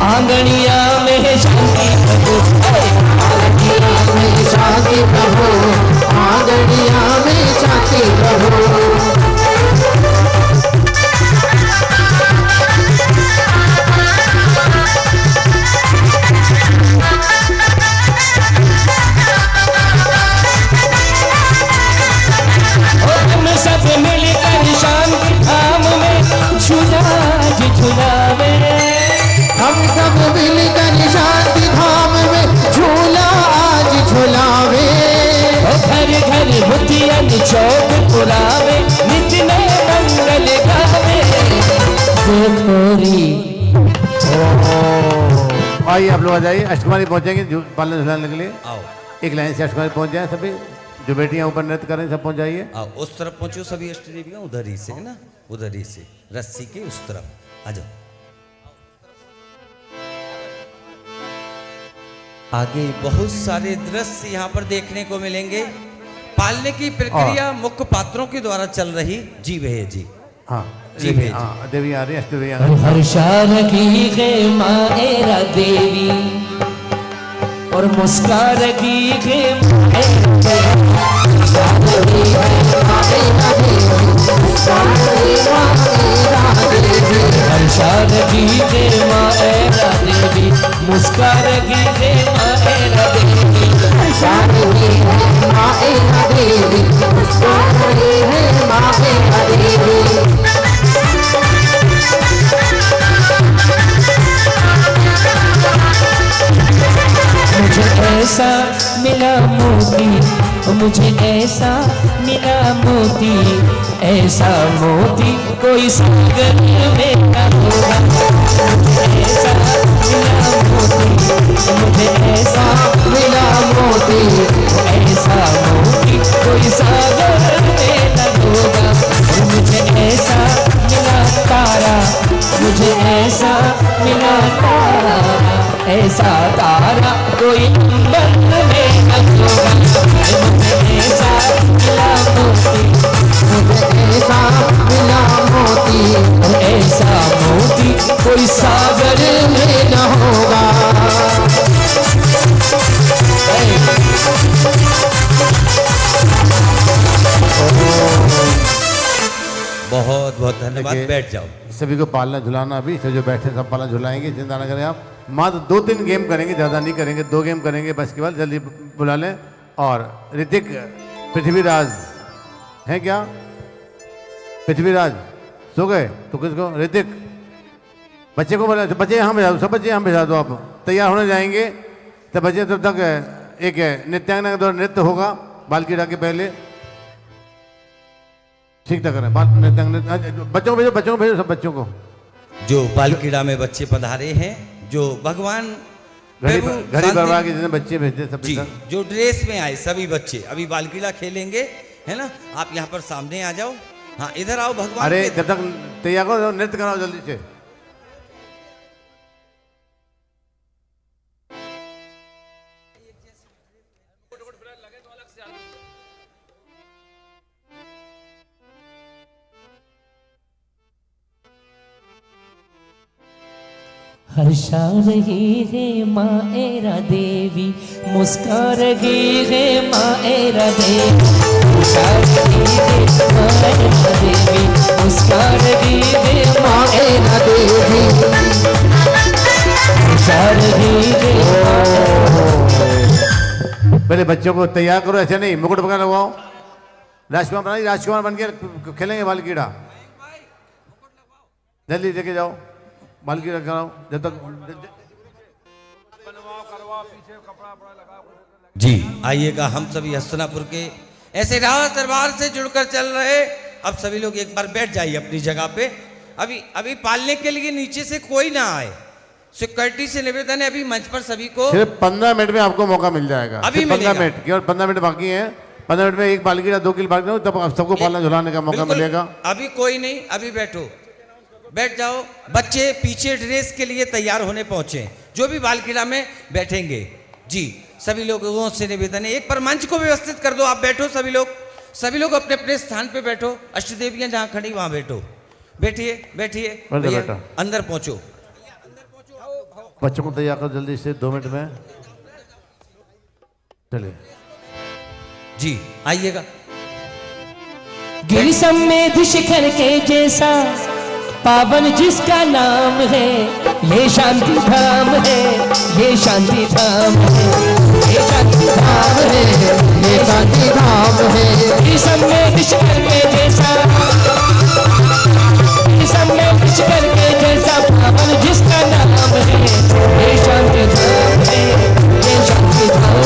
आंगनिया में है शांति प्रभु, आंगनिया में शांति प्रभु, आंगनिया में शांति प्रभु। हम सब मिलकर शांति धाम में झूला झुलावे, हम सब मिलकर शांति धाम में झूला आज झुलावे। घर घर बुद्धियन चौक पुरावे, नित्य में मंगल गावे। थोड़ी आइए आप लोग आ जाइए, अष्टकुमारी पहुंचेंगे पालन झुलाने के लिए। आओ एक लाइन से अष्टकुमारी पहुंच जाए सभी, जो बेटियां ऊपर नृत्य कर रही सब पहुंच जाइए। आओ, उस तरफ पहुंचो सभी अष्ट देवियां, उधर ही से है ना, उधर ही से रस्सी के उस तरफ आ जाओ। आगे बहुत सारे दृश्य यहाँ पर देखने को मिलेंगे। पालने की प्रक्रिया मुख्य पात्रों के द्वारा चल रही। जी भैया जी, हाँ जी भैया जी। हाँ, देवी आ रही है, अष्ट देवी आ रही है। हर्षार की गे माएरा देवी, और मुस्कार की गे हर्षार की गे माएरा देवी, मुस्कार की गे माएरा देवी, हर्षार की गे माएरा देवी, मुस्कार की गे माएरा देवी। मुझे ऐसा मिला मोती, मुझे ऐसा मिला मोती, ऐसा मोती कोई सागर में न होगा। मुझे ऐसा मिला मोती, मुझे ऐसा मिला मोती, ऐसा मोती कोई सागर में न होगा। मुझे ऐसा मिला तारा, मुझे ऐसा मिला तारा, ऐसा तारा कोई अंबर में न होगा। मुझे ऐसा मिला मोती, मुझे ऐसा मिला मोती, ऐसा मोती कोई सागर में न होगा। बहुत बहुत धन्यवाद। देखिए, बैठ जाओ। सभी को पालना झुलाना, अभी सब जो बैठे सब पालना झुलाएंगे, चिंता ना करें आप। मात्र 2-3 गेम करेंगे, ज़्यादा नहीं करेंगे, 2 गेम करेंगे बस। के बाद जल्दी बुला लें। और ऋतिक, पृथ्वीराज है क्या? पृथ्वीराज सो गए तो किसको? ऋतिक, बच्चे को बोला, बच्चे यहाँ भेजा दो, सब बच्चे यहाँ भेजा दो। आप तैयार होने जाएंगे तब बच्चे तब तक एक नृत्यांगना का द्वारा नृत्य होगा बाल क्रीड़ा के पहले। ठीक तक करें बाल नृत्यांगना। बच्चों को भेजो, बच्चों को भेजो, सब बच्चों को। जो बाल क्रीड़ा में बच्चे पधारे हैं, जो भगवान घड़ी प्रभु घड़ी शांति- बर्बाद के जितने बच्चे भेजते सब जी, जो ड्रेस में आए सभी बच्चे अभी बाल क्रीड़ा खेलेंगे, है ना। आप यहाँ पर सामने आ जाओ। हाँ, इधर आओ भगवान। अरे जब तक तैयार करो, नृत्य कराओ जल्दी से। हर्षा रही है माएरा देवी, मुस्का रही है माएरा देवी, हर्षा रही है माएरा देवी, मुस्का रही है माएरा देवी, हर्षा रही है। पहले बच्चों को तैयार करो, ऐसे नहीं मुकुट पकड़ लगवाओ। राजकुमार बनाइए, राजकुमार बन के खेलेंगे बाल कीड़ा। जल्दी लेके जाओ, बाल कीड़ा कराओ। जब तक जी आइएगा। हम सभी हस्तनापुर के ऐसे राज दरबार से जुड़कर चल रहे। अब सभी लोग एक बार बैठ जाइए अपनी जगह पे। अभी पालने के लिए नीचे से कोई ना आए। सिक्योरिटी से निवेदन है, अभी मंच पर सभी को सिर्फ 15 मिनट में आपको मौका मिल जाएगा। अभी सिर्फ 15 मिलेगा। मिनट, केवल 15 मिनट बाकी हैं। 15 मिनट में एक बाल कीड़ा, 2 किल बाल कीड़ा, तब आप सबको पालना झुलाने का मौका बिल्कुल। मिलेगा। अभी कोई नहीं, अभी बैठो, बैठ जाओ। बच्चे पीछे ड्रेस के लिए तैयार होने पहुंचे, जो भी बाल क्रीड़ा में बैठेंगे। जी सभी लोगों से निवेदन है, एक पर मंच को व्यवस्थित कर दो। आप बैठो, सभी लोग अपने अपने स्थान पे बैठो। अष्टदेवियां जहां खड़ी वहां बैठो। बैठिए बैठिए बैठो, भैया, बैठो। अंदर पहुंचो। बच्चों को तैयार करो जल्दी से, 2 मिनट में। चलिए जी आइएगा। गिरि समेत शिखर के जैसा पावन जिसका नाम है, ये शांति धाम है, ये शांति धाम है, ये शांति धाम है, ये शांति धाम है। गिरि समेत शिखर के जैसा, गिरि समेत शिखर के जैसा पावन जिसका नाम है, ये शांति धाम है, ये शांति धाम।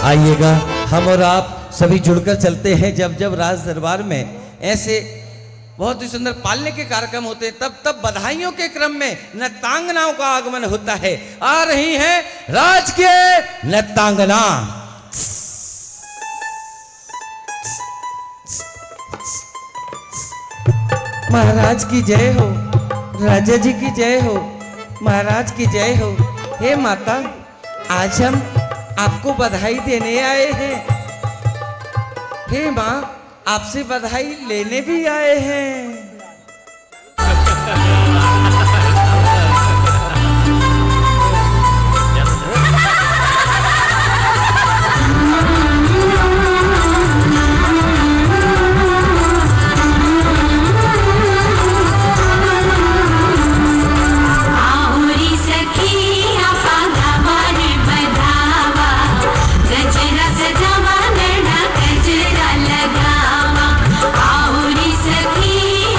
आइएगा, हम और आप सभी जुड़कर चलते हैं। जब जब राज दरबार में ऐसे बहुत ही सुंदर पालने के कार्यक्रम होते हैं, तब तब बधाइयों के क्रम में नृत्यांगनाओं का आगमन होता है। आ रही हैं राजकीय नृत्यांगना। महाराज की जय हो, राजा जी की जय हो, महाराज की जय हो। हे माता, आज हम आपको बधाई देने आए हैं। हे माँ, आपसे बधाई लेने भी आए हैं। आहुरी सखिया पागावार बधावा, गजरा सजावा नैना गजरा लगावा। आहुरी सखिया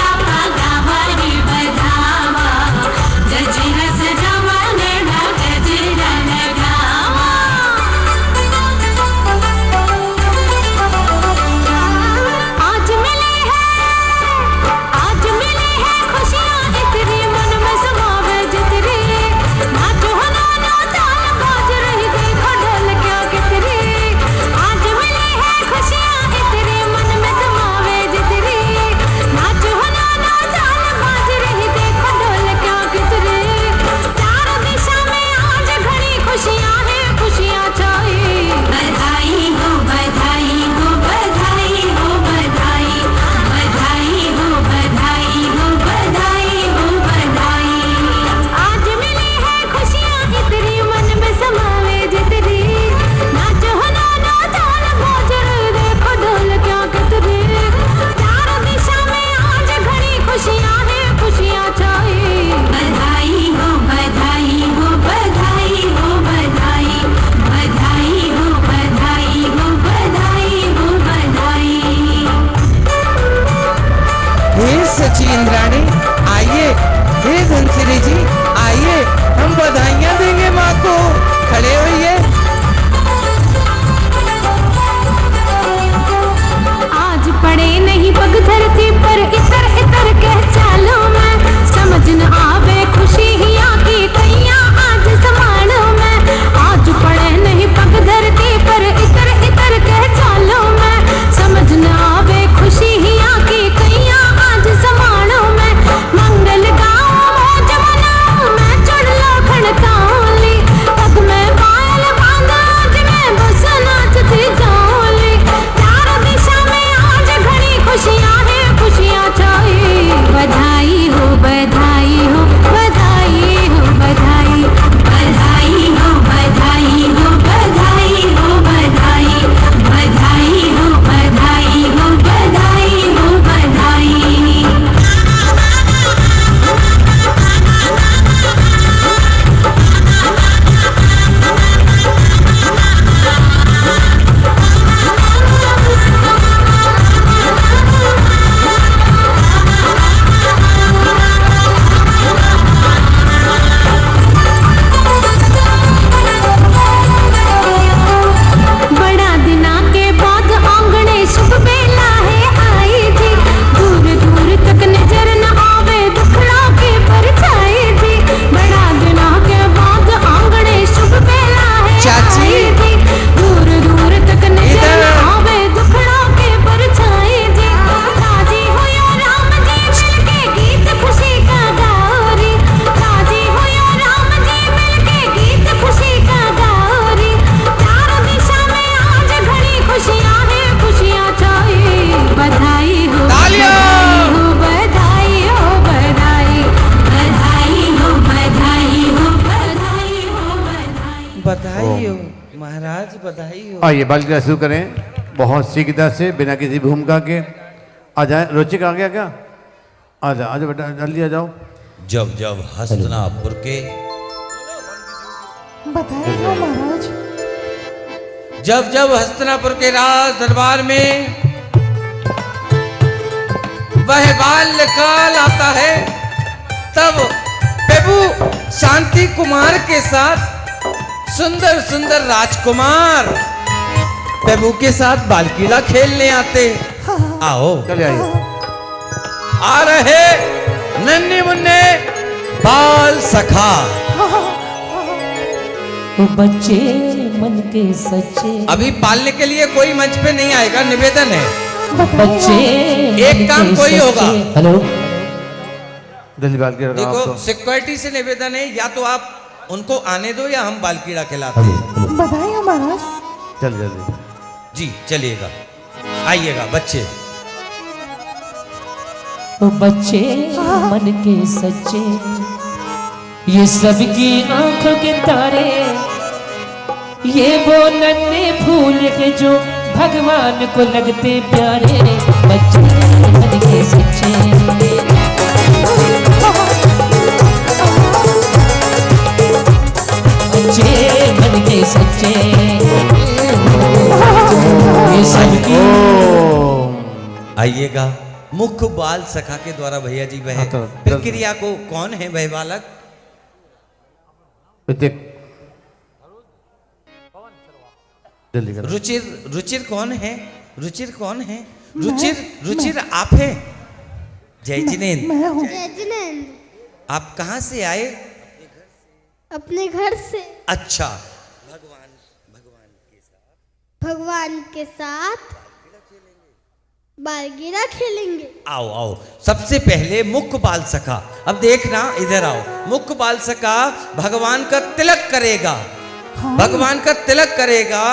बधाई हो महाराज, बधाई हो। आइए बाल लीला शुरू करें बहुत शीघ्रता से, बिना किसी भूमिका के। आ जाए। रुचिक आ गया क्या? आ जाओ, आ जाओ बेटा, जल्दी आ जाओ। जब जब हस्तिनापुर के जब जब हस्तिनापुर के राज दरबार में वह बाल्यकाल आता है, तब प्रभु शांति कुमार के साथ सुंदर सुंदर राजकुमार प्रभु के साथ बालकीला खेलने आते। आओ चले आइए। आ रहे नन्हे मुन्ने बाल सखा। वो बच्चे मन के सच्चे, अभी पालने के लिए कोई मंच पे नहीं आएगा, निवेदन है। बच्चे एक काम कोई होगा। हेलो जल्दी बाल कीड़ा लगाओ देखो आप तो। सिक्योरिटी से निवेदन है, या तो आप उनको आने दो या हम बालकीड़ा खिलाते हैं। बधाई हो महाराज। चल जल्दी। जी चलिएगा, आइएगा बच्चे। वो बच्चे मन के सच्चे, ये सबकी आंखों के तारे, ये वो नन्हे फूल के जो भगवान को लगते प्यारे। बच्चे मन के सच्चे, बच्चे मन के सच्चे, ये सबकी। आइएगा। मुख्य बाल सखा के द्वारा भैया जी वह प्रक्रिया को कौन है वह बालक? ऋतिक जल्दी करो। रुचिर, रुचिर कौन है? रुचिर कौन है? रुचिर, रुचिर आप हैं? जय जिनेन्द्र। जय जिनेन्द्र। आप कहाँ से आए? अपने घर से। अच्छा, भगवान के साथ बालगीरा खेलेंगे। आओ आओ, सबसे पहले मुख्य बाल सखा, अब देखना इधर आओ। मुख्य बाल सखा भगवान का तिलक करेगा। भगवान का तिलक करेगा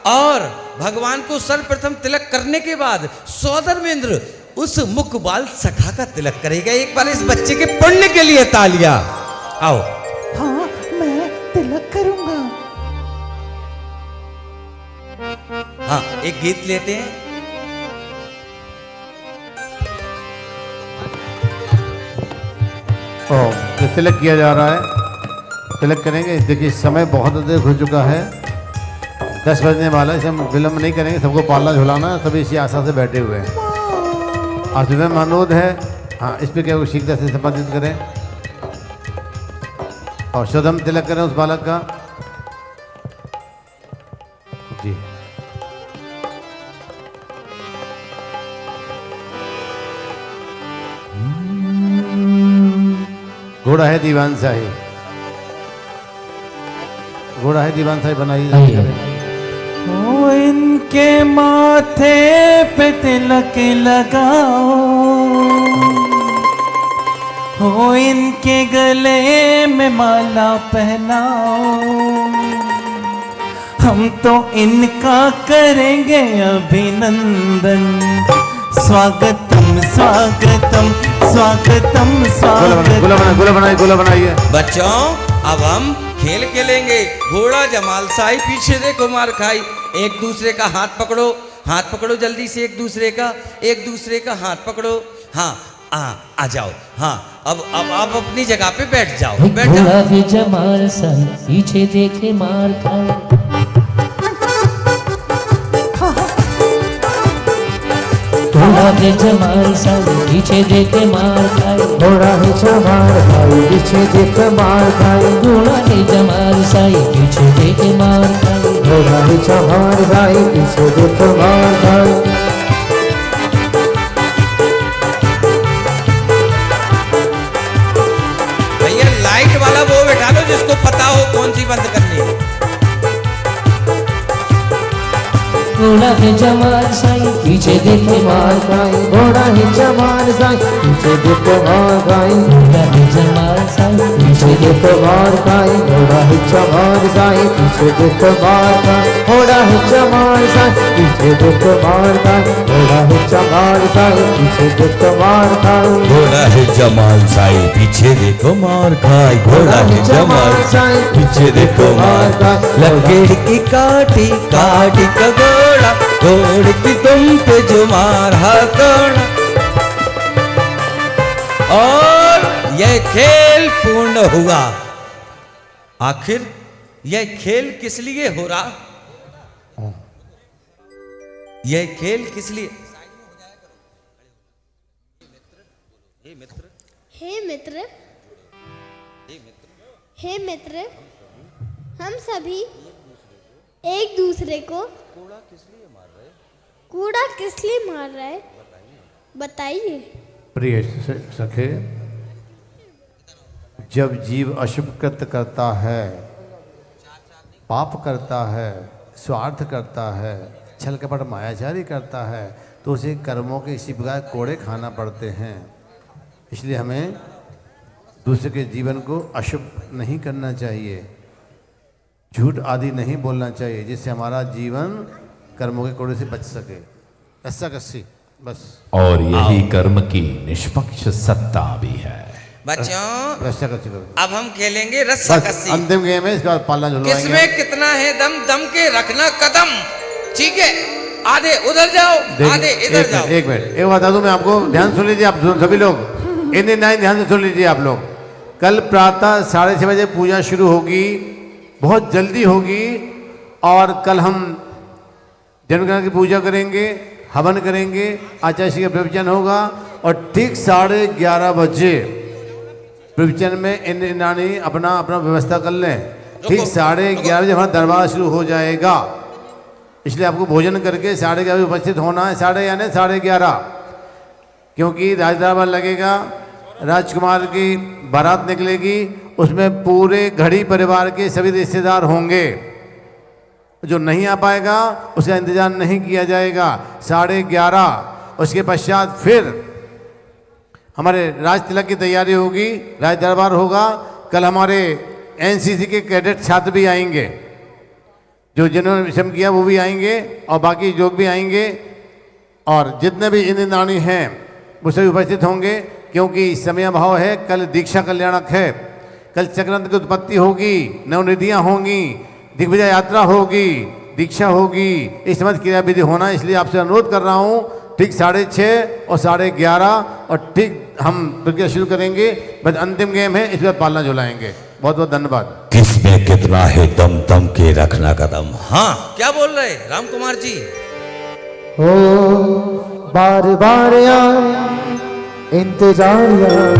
और भगवान को सर्वप्रथम तिलक करने के बाद सौदर्मेंद्र उस मुख्य बाल सखा का तिलक करेगा। एक बार इस बच्चे के पुण्य के लिए तालियां। आओ। हाँ मैं तिलक करूंगा। हाँ एक गीत लेते हैं। ये तिलक किया जा रहा है। तिलक करेंगे। देखिए समय बहुत अधिक हो चुका है, 10 बजने वाला है। इसे हम विलम्ब नहीं करेंगे, सबको पाला झुलाना है, सभी इसी आशा से बैठे हुए हैं। आप में अनुरोध है, हाँ इस पर क्या शीघ्रता से संपादित करें और शुद्धम तिलक करें उस बालक का। जी घोड़ा है दीवान शाही, घोड़ा है दीवान शाही बनाइए। ओ इनके माथे पे तिलक लगाओ, हो इनके गले में माला पहनाओ, हम तो इनका करेंगे अभिनंदन। स्वागतम स्वागतम स्वागतम स्वागतम। गोला बनाइए। बच्चों अब हम खेल खेलेंगे। घोड़ा जमाल शाही, पीछे देखो मार खाई। एक दूसरे का हाथ पकड़ो, हाथ पकड़ो जल्दी से, एक दूसरे का हाथ पकड़ो। हाँ आ जाओ। हाँ अब अपनी जगह पे बैठ जाओ, बैठ जाओ। घोड़ा भी जमाल शाही, पीछे देखे मार खाए। घोड़ा भी जमाल शाही, पीछे देखे मार खाए। घोड़ा ही जमाल शाही, पीछे देख मार खाए। घोड़ा भी जमाल शाही, पीछे देखे मार खाए। घोड़ा ही जमाल शाही, पीछे देख मार खाए। भैया लाइट वाला वो बैठा लो जिसको पता हो कौन सी बंद करनी है। घोड़ा है जमाल शाही, पीछे देखे मार खाए। घोड़ा ही जमाल शाही, पीछे देख मार खाए। घोड़ा है जमाल शाही, पीछे देखो मार खाई घोड़ा हिच्चा मार साई, पीछे देखो मार खाई घोड़ा हिच्चा मार साई, पीछे देखो मार खाई घोड़ा हिच्चा मार साई, पीछे देखो मार खाई घोड़ा है जमाल साई, पीछे देखो मार खाई घोड़ा है जमाल साई, पीछे देखो मार खाई। लकीर की काटी काटी का घोड़ा, घोड़े की तुम पे जो मार हथौड़ा। और यह खेल पूर्ण हुआ। आखिर यह खेल किस लिए हो रहा? यह खेल किस लिए? हे मित्र, हे मित्र, हम सभी एक दूसरे को कूड़ा किस लिए मार रहे, बताइए। प्रिय सखे, जब जीव अशुभ कृत्य करता है, पाप करता है, स्वार्थ करता है, छल कपट मायाचारी करता है, तो उसे कर्मों के इसी प्रकार कोड़े खाना पड़ते हैं। इसलिए हमें दूसरे के जीवन को अशुभ नहीं करना चाहिए, झूठ आदि नहीं बोलना चाहिए, जिससे हमारा जीवन कर्मों के कोड़े से बच सके। ऐसा कस्सी बस। और यही कर्म की निष्पक्ष सत्ता भी है। बच्चों, रस्सा कस्सी करो। अब हम खेलेंगे रस्सा बस कस्सी। अंतिम गेम है, इसके बाद पालना झुलवाएंगे। किसमें कितना है दम, दम के रखना कदम। ठीक है, आधे उधर जाओ, आधे इधर जाओ। एक मिनट, एक बता दूं मैं आपको, ध्यान सुन लीजिए आप सभी लोग, इंडियन नाइन ध्यान से सुन लीजिए आप लोग। कल प्रातः 6:30 बजे पूजा शुरू होगी, बहुत जल्दी होगी, और कल हम जनगणना की पूजा करेंगे, हवन करेंगे, आचार्य श्री का प्रवचन होगा, और ठीक 11:30 बजे प्रवचन में इन नानी अपना अपना व्यवस्था कर लें। ठीक 11:30 बजे हमारा दरबार शुरू हो जाएगा, इसलिए आपको भोजन करके 11:30 उपस्थित होना है। 11:30 क्योंकि राज दरबार लगेगा, राजकुमार की बारात निकलेगी, उसमें पूरे घड़ी परिवार के सभी रिश्तेदार होंगे। जो नहीं आ पाएगा उसका इंतजार नहीं किया जाएगा। 11:30 उसके पश्चात फिर हमारे राज तिलक की तैयारी होगी, राज दरबार होगा। कल हमारे एनसीसी के कैडेट छात्र भी आएंगे, जो जिन्होंने विषम किया वो भी आएंगे, और बाकी लोग भी आएंगे, और जितने भी इंद्रदानी हैं वो सभी उपस्थित होंगे, क्योंकि समय भाव है। कल दीक्षा कल्याणक है, कल चक्रांत की उत्पत्ति होगी, नवनिधियाँ होंगी, दिग्विजय यात्रा होगी, दीक्षा होगी, इस समय क्रिया विधि होना। इसलिए आपसे अनुरोध कर रहा हूँ, ठीक 6:30 और 11:30, और ठीक हम प्रक्रिया शुरू करेंगे। बस अंतिम गेम है, इसके बाद पालना झुलाएंगे। बहुत बहुत धन्यवाद। किसमें कितना है दम, दम के रखना कदम। हाँ, क्या बोल रहे राम कुमार जी? हो बार बार यार इंतजार यार,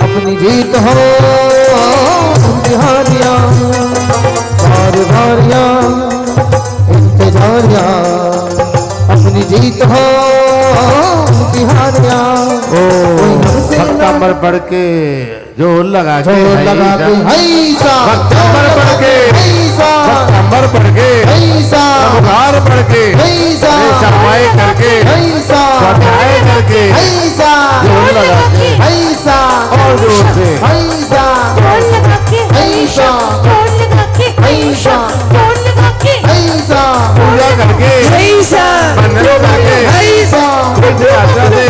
अपनी जीत हो बिहार यार, बार बार यार इंतजार यार, अपनी जीत हो बिहार यार। नंबर पढ़ के जोर लगा के हैसा, नंबर पढ़ के हैसा, नंबर पढ़ के हैसा, नमस्कार पढ़ के हैसा, सफाई करके हैसा, स्वाध्याय करके हैसा, जोर लगा के हैसा, और जोर से हैसा, हैसा, हैसा, हैसा, पूजा करके वंदन करके तीर्थ यात्रा से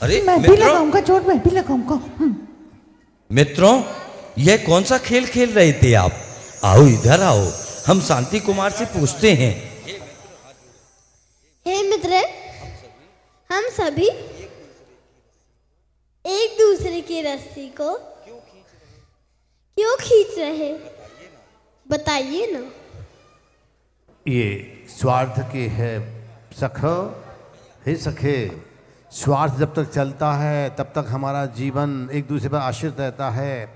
अरे मैं भी लगाऊंगा चोट, मैं भी लगाऊंगा। मित्रों, यह कौन सा खेल खेल रहे थे आप? आओ इधर आओ, हम शांति कुमार से पूछते हैं। हे मित्र, हम सभी एक दूसरे की रस्सी को क्यों खींच रहे, बताइए ना। ये स्वार्थ की है सखो, हे सखे। स्वार्थ जब तक चलता है तब तक हमारा जीवन एक दूसरे पर आश्रित रहता है।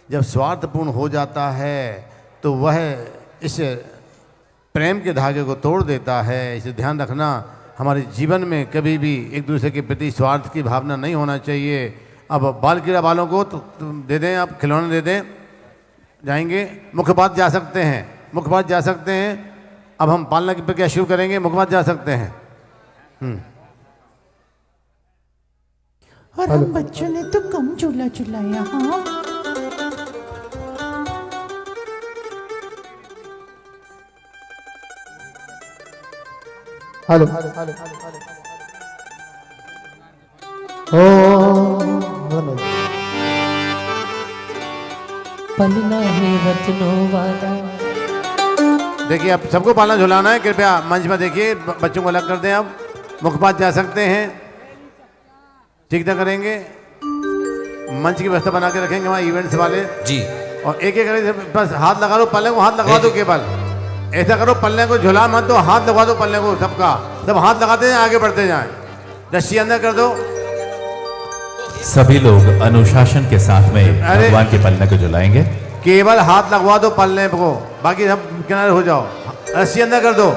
जब स्वार्थ पूर्ण हो जाता है तो वह इस प्रेम के धागे को तोड़ देता है। इसे ध्यान रखना, हमारे जीवन में कभी भी एक दूसरे के प्रति स्वार्थ की भावना नहीं होना चाहिए। अब बाल क्रीड़ा वालों को तो दे दें, आप खिलौने दे दें, जाएंगे। मुख्य बात जा सकते हैं, मुख्य बात जा सकते हैं। अब हम पालना की प्रक्रिया शुरू करेंगे, मुख्य बात जा सकते हैं। और हम बच्चों ने तो कम झूला झुलाया। हाँ हेलो पलना है रत्नों वाला। देखिए अब सबको पालना झुलाना है, कृपया मंच में देखिए, बच्चों को अलग कर दें। अब मुखपात जा सकते हैं, ठीक ना करेंगे, मंच की व्यवस्था बना के रखेंगे वहाँ इवेंट्स वाले जी। और एक एक करके बस हाथ लगा लो, पल्ले को हाथ लगा दो केवल। ऐसा करो, पल्ले को झुला मत दो, हाथ लगा दो पल्ले को, सबका सब हाथ लगाते जाए, आगे बढ़ते जाएं। रस्सी अंदर कर दो। सभी लोग अनुशासन के साथ में अरे! भगवान के पल्ले को झुलाएंगे। केवल हाथ लगवा दो पल्ले को, बाकी सब किनारे हो जाओ। रस्सी अंदर कर दो,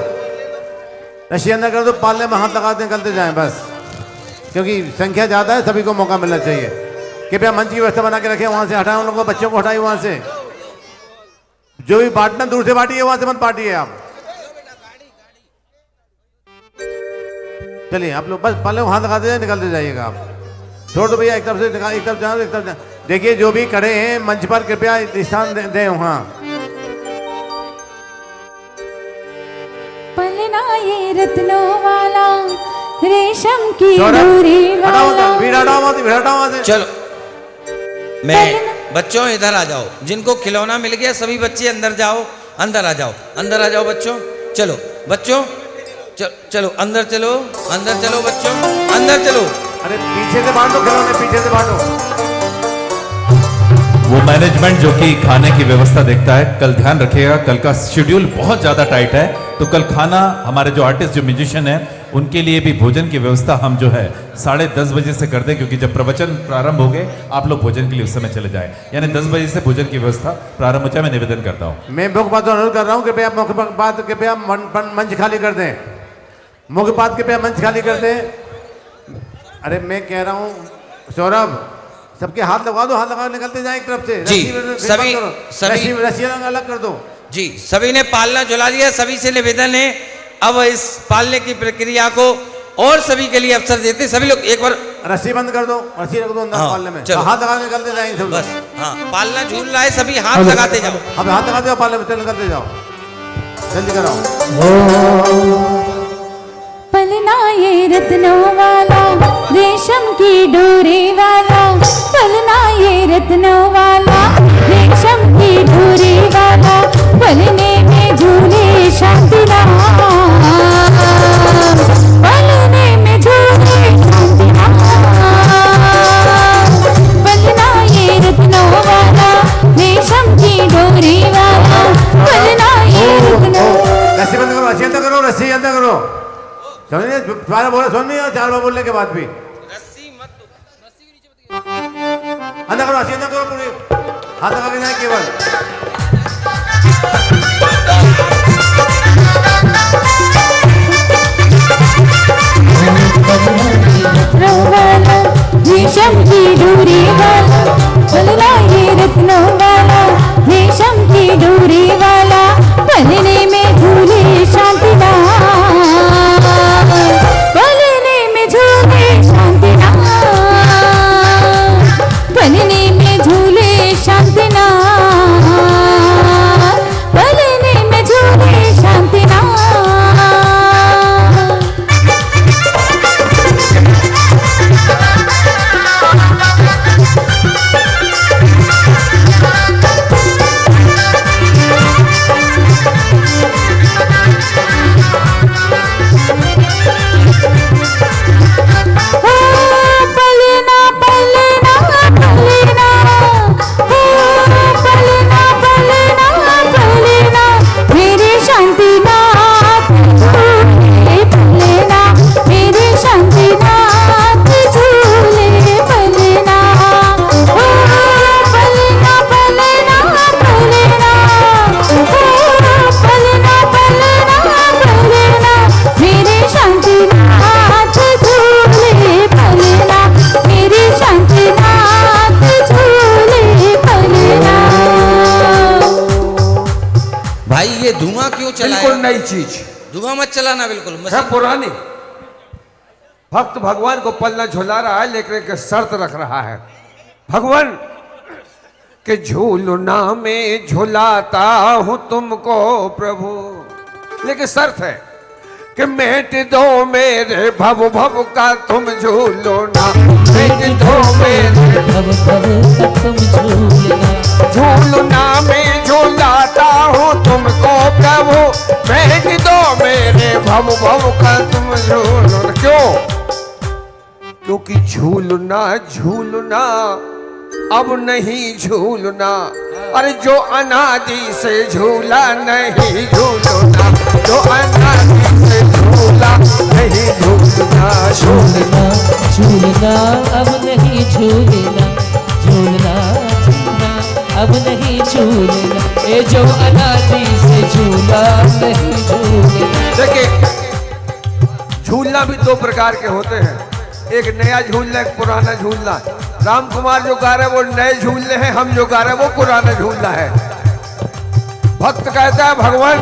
रस्सी अंदर कर दो, पल्ले में हाथ लगाते निकलते जाएं बस, क्योंकि संख्या ज़्यादा है, सभी को मौका मिलना चाहिए। कृपया मंच की व्यवस्था बना के रखें, वहाँ से हटाएं उन लोगों को, बच्चों को हटाइए वहाँ से। जो भी बांटना दूर से बांटिए, वहाँ से मत बांटिए आप। चलिए आप लोग बस पल्ले को हाथ लगाते जाए, निकलते जाइएगा आप। छोड़ दो भैया, एक तरफ से एक तरफ जाओ, एक तरफ जाओ। देखिए जो भी खड़े हैं मंच पर, कृपया स्थान दें वहाँ। पलना ये रत्नों वाला, रेशम की डोरी वाला। चलो मैं बच्चों इधर आ जाओ, जिनको खिलौना मिल गया सभी बच्चे अंदर जाओ, अंदर आ जाओ, अंदर आ जाओ बच्चों। चलो बच्चों चलो अंदर चलो, अंदर चलो बच्चों, अंदर चलो। अरे पीछे से बांटो खिलौने, पीछे से बांटो। वो मैनेजमेंट जो कि खाने की व्यवस्था देखता है, कल ध्यान रखिएगा, कल का शेड्यूल बहुत ज़्यादा टाइट है, तो कल खाना हमारे जो आर्टिस्ट जो म्यूजिशियन हैं उनके लिए भी भोजन की व्यवस्था हम जो है 10:30 बजे से कर दें, क्योंकि जब प्रवचन प्रारंभ हो गए आप लोग भोजन के लिए उस समय चले जाएं, यानी 10 बजे से भोजन की व्यवस्था प्रारंभ हो जाए। मैं निवेदन करता हूँ। मैं मुख्य बात अनुरोध कर रहा हूँ, कृपया मुख्य बात कृपया मंच खाली कर दें, मुख्य बात कृपया मंच खाली कर दें। अरे मैं कह रहा हूँ सौरभ, सबके हाथ लगा दो, हाथ लगा निकलते जाए एक तरफ से। जी सभी रस्सियां अलग कर दो जी। सभी ने पालना झुला दिया, सभी से निवेदन है अब इस पालने की प्रक्रिया को और सभी के लिए अवसर देते। सभी लोग एक बार रस्सी बंद कर दो, रस्सी रख दो अंदर पालने में, हाथ लगा निकलते जाएंगे सब बस। हाँ पालना झूल रहा है, सभी हाथ लगाते जाओ। अब हाथ लगाते जाओ पालने में, निकलते जाओ, जल्दी कराओ। पलना ये रत्नों वाला, रेशम की डोरी वाला। पलना ये रत्नों वाला, रेशम की डोरी वाला। पलने में झूले शांति राम, पलने में झूले शांति राम। पलना ये रत्नों वाला, रेशम की डोरी वाला। पलना ये रत्नों। रस्सी बंद करो, रस्सी अंदर करो, रस्सी अंदर करो। समझिए, तुम्हारा बोला सुन नहीं, 4 बार बोलने के बाद भी रस्सी मत दो, रस्सी के नीचे अंदर करो, रस्सी अंदर करो पूरी, हाथ लगा के जाए केवल। रेशम की डोरी वाला, पलना ये रत्नों वाला। रेशम की डोरी वाला, पलने में झूले शांति राम, पलने में झूले शांति राम, पलने में झूले शांति राम, पलने में झूले शांति राम। भाई ये धुआं क्यों चला? बिल्कुल नई चीज, धुआं मत चलाना, बिल्कुल है पुरानी। भक्त भगवान को पल्ला झुला रहा है, लेकिन एक शर्त रख रहा है। भगवान के झूलना में झुलाता हूं तुमको प्रभु, लेकिन शर्त है कि मेट दो मेरे भव भव का तुम झूलो ना, मेट दो मेरे भव भव का तुम झूलना, झूलना में झूलाता हूँ तुमको प्रभु, मेट दो मेरे भव भव का तुम झूलो ना। क्यों? क्योंकि झूलना झूलना अब नहीं झूलना, अरे जो अनादि से झूला नहीं झूलना, जो अनादि से झूला नहीं झूलना, झूलना झूलना अब नहीं झूलना, झूलना झूलना अब नहीं झूलना, ये जो अनादि से झूला नहीं झूलना। देखिए झूलना भी दो प्रकार के होते हैं, एक नया झूलना, एक पुराना झूलना। राम कुमार जो गा रहे हैं वो नए झूलने हैं, हम जो गा रहे हैं वो पुराना झूलना है। भक्त कहता है भगवान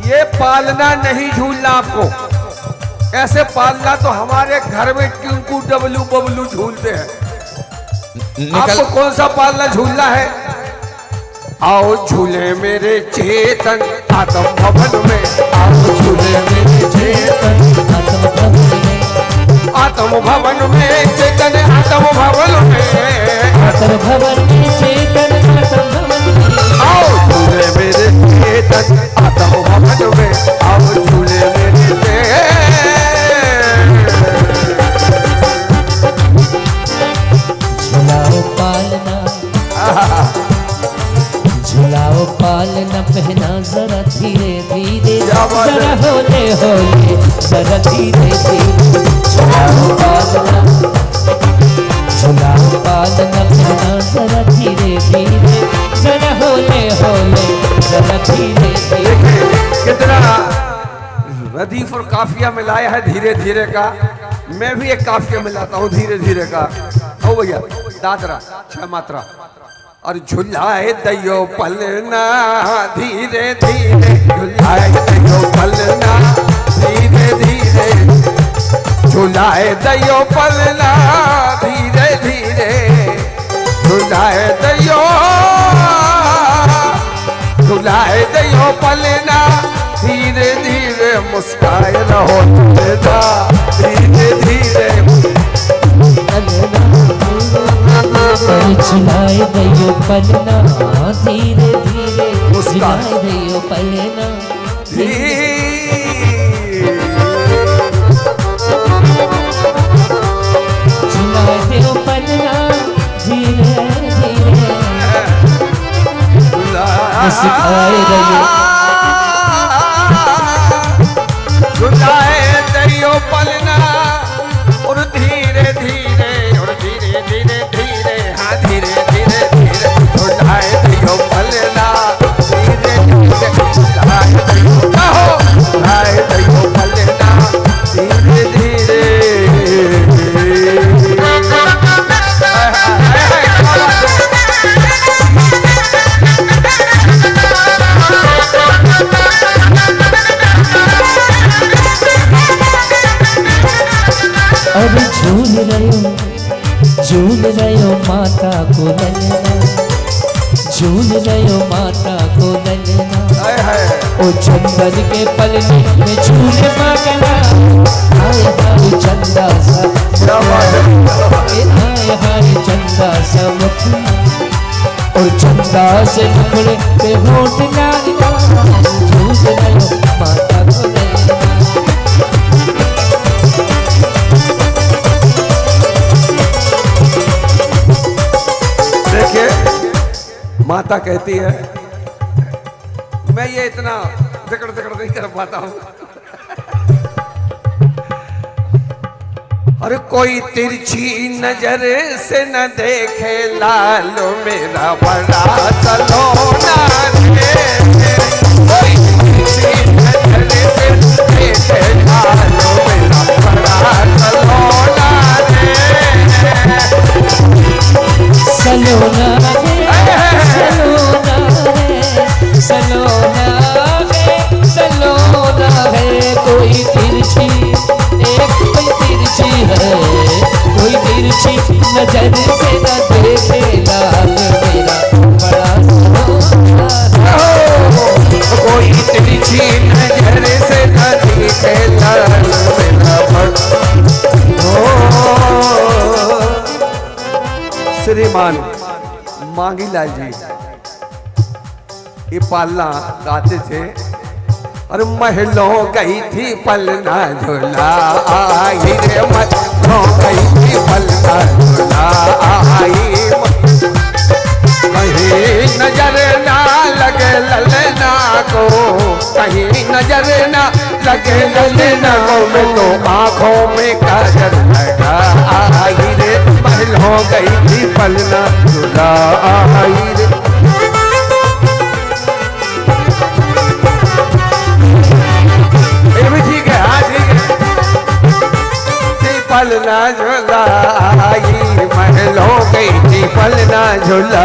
ये पालना नहीं झूलना आपको, ऐसे पालना तो हमारे घर में टिंकू डबलू बबलू झूलते हैं, आपको कौन सा पालना झूलना है? आओ झूले मेरे चेतन आत्म भवन में, आओ झूले मेरे चेतन आत्म भवन में, आत्म भवन में चेतन आत्म भवन में, आत्म भवन में चेतन आत्म भवन में, आओ झूले मेरे चेतन आत्म भवन में, आओ झूले मेरे झुलाओ पालना, झुलाओ पालना पहना जरा धीरे धीरे, जरा होले होले जरा धीरे धीरे, झुलाओ पालना, झुलाओ पालना पहना जरा धीरे धीरे, जरा होले होले जरा धीरे धीरे। कितना रदीफ और काफिया मिलाया है धीरे धीरे का, मैं भी एक काफिया मिलाता हूँ धीरे धीरे का। ओ भैया दादरा 6 मात्रा। और झुलाए दयो पलना धीरे धीरे, झुलाए दयो पलना धीरे धीरे, झुलाए दयो पलना धीरे धीरे, झुलाए दयो, झुलाए दयो पलना धीरे धीरे, मुस्काए रहो धीरे धीरे, झुलाए दयो पलना धीरे धीरे, झुलाए दयो पलना झुलाए दयो पलना धीरे धीरे, मुस्काए दयो, झुलाए दयो पलना और धीरे धीरे, और धीरे धीरे धीरे, हाँ धीरे धीरे धीरे, झुलाए दयो पलना धीरे धीरे, झुलाए दयो कहो, झुलाए दयो पलना धीरे धीरे। अरे झूल रहे हो माता को ललना, झूल रहे हो माता को ललना, ओ चंदन के पलने में झूले पागला, हाय हाय चंदा सा, हाय हाय चंदा सा मुखी, और चंदा से मुखड़े पे होठ लागा, झूल रहे हो माता को ललना। देखिए माता कहती है, मैं ये इतना जकड़ जकड़ नहीं कर पाता हूं, अरे कोई तिरछी नजर से न देखे लालो मेरा बड़ा सलोना रे, कोई तिरछी नजर से देखे लालो मेरा बड़ा सलोना रे, सलोना है, सलोना है, सलोना है, सलोना है, कोई तिरछी एक तिरछी नजर से न देखे लाल मेरा बड़ा सरोकार। कोई तिरछी नजर से न देखे लाल मेरा बड़ा। श्रीमान मांगीलाल जी ये पालना गाते थे। और महलों गई थी पलना झूला आई रे, महलों गई थी पलना झूला आई। कहीं नजर ना लगे ललना को, कहीं नजर ना लगे ललना को, मैं तो आँखों में काजल लगा आई रे, महलों गई थी पलना झूला आई रे। ये भी ठीक है, हाँ ठीक है। पलना झूला आई, महलों गई थी पलना झूला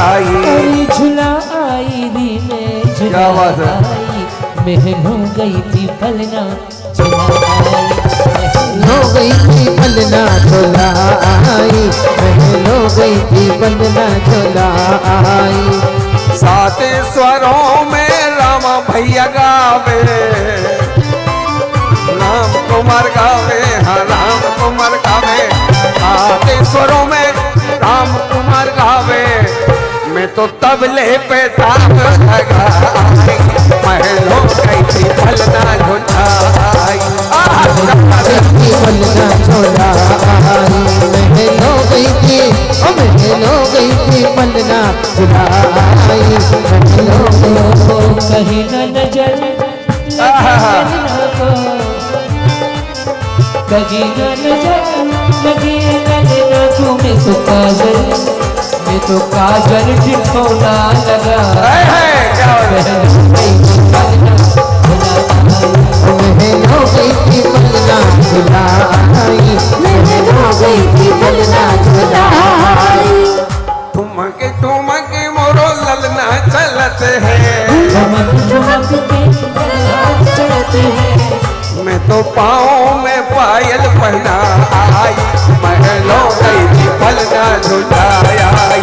आई। झूला आई री में झूला क्या बात है? आई, महलों गई थी पलना झूला आई। हो गई थी पलना झूला आई, महलों गई थी पलना झूला आई। सात स्वरों में राम भैया गावे, राम कुमार गावे, हाँ राम कुमार गावे। सात स्वरों में राम कुमार गावे, मैं तो तबले पे ताल लगा आई, महलों गई थी पलना झूला आई। पलना झूला आई, महलों गई थी, महलों गई थी पलना झूला आई, महलों गई। कहीं न नजर लगे को, कहीं न नजर लगे ललना को, मैं तो काजल, मैं तो काजल ठिठोना लगा। महलों गई थी पलना झूला आई, महलों गई थी पलना झूला आई। ठुमके ठुमके मोरो ललना चलते हैं, ठुमक ठुमक के ललना चलते हैं। मैं तो पाँव में पायल पहना आई, महलों गई थी पलना झूला आई।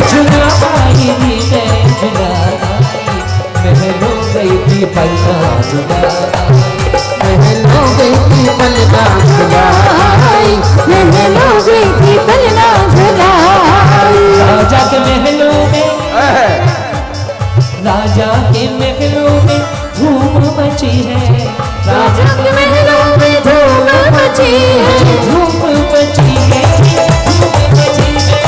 झूला आई री में झूला आई, महलों गई थी पलना झूला आई। महलों गई थी पलना झूला आई, महलों गई थी पलना झूला आई। राजा के महलों में, राजा के महलों में धूम मची है, राजा के महलों में धूम मची है, धूम मची है, धूम मची है,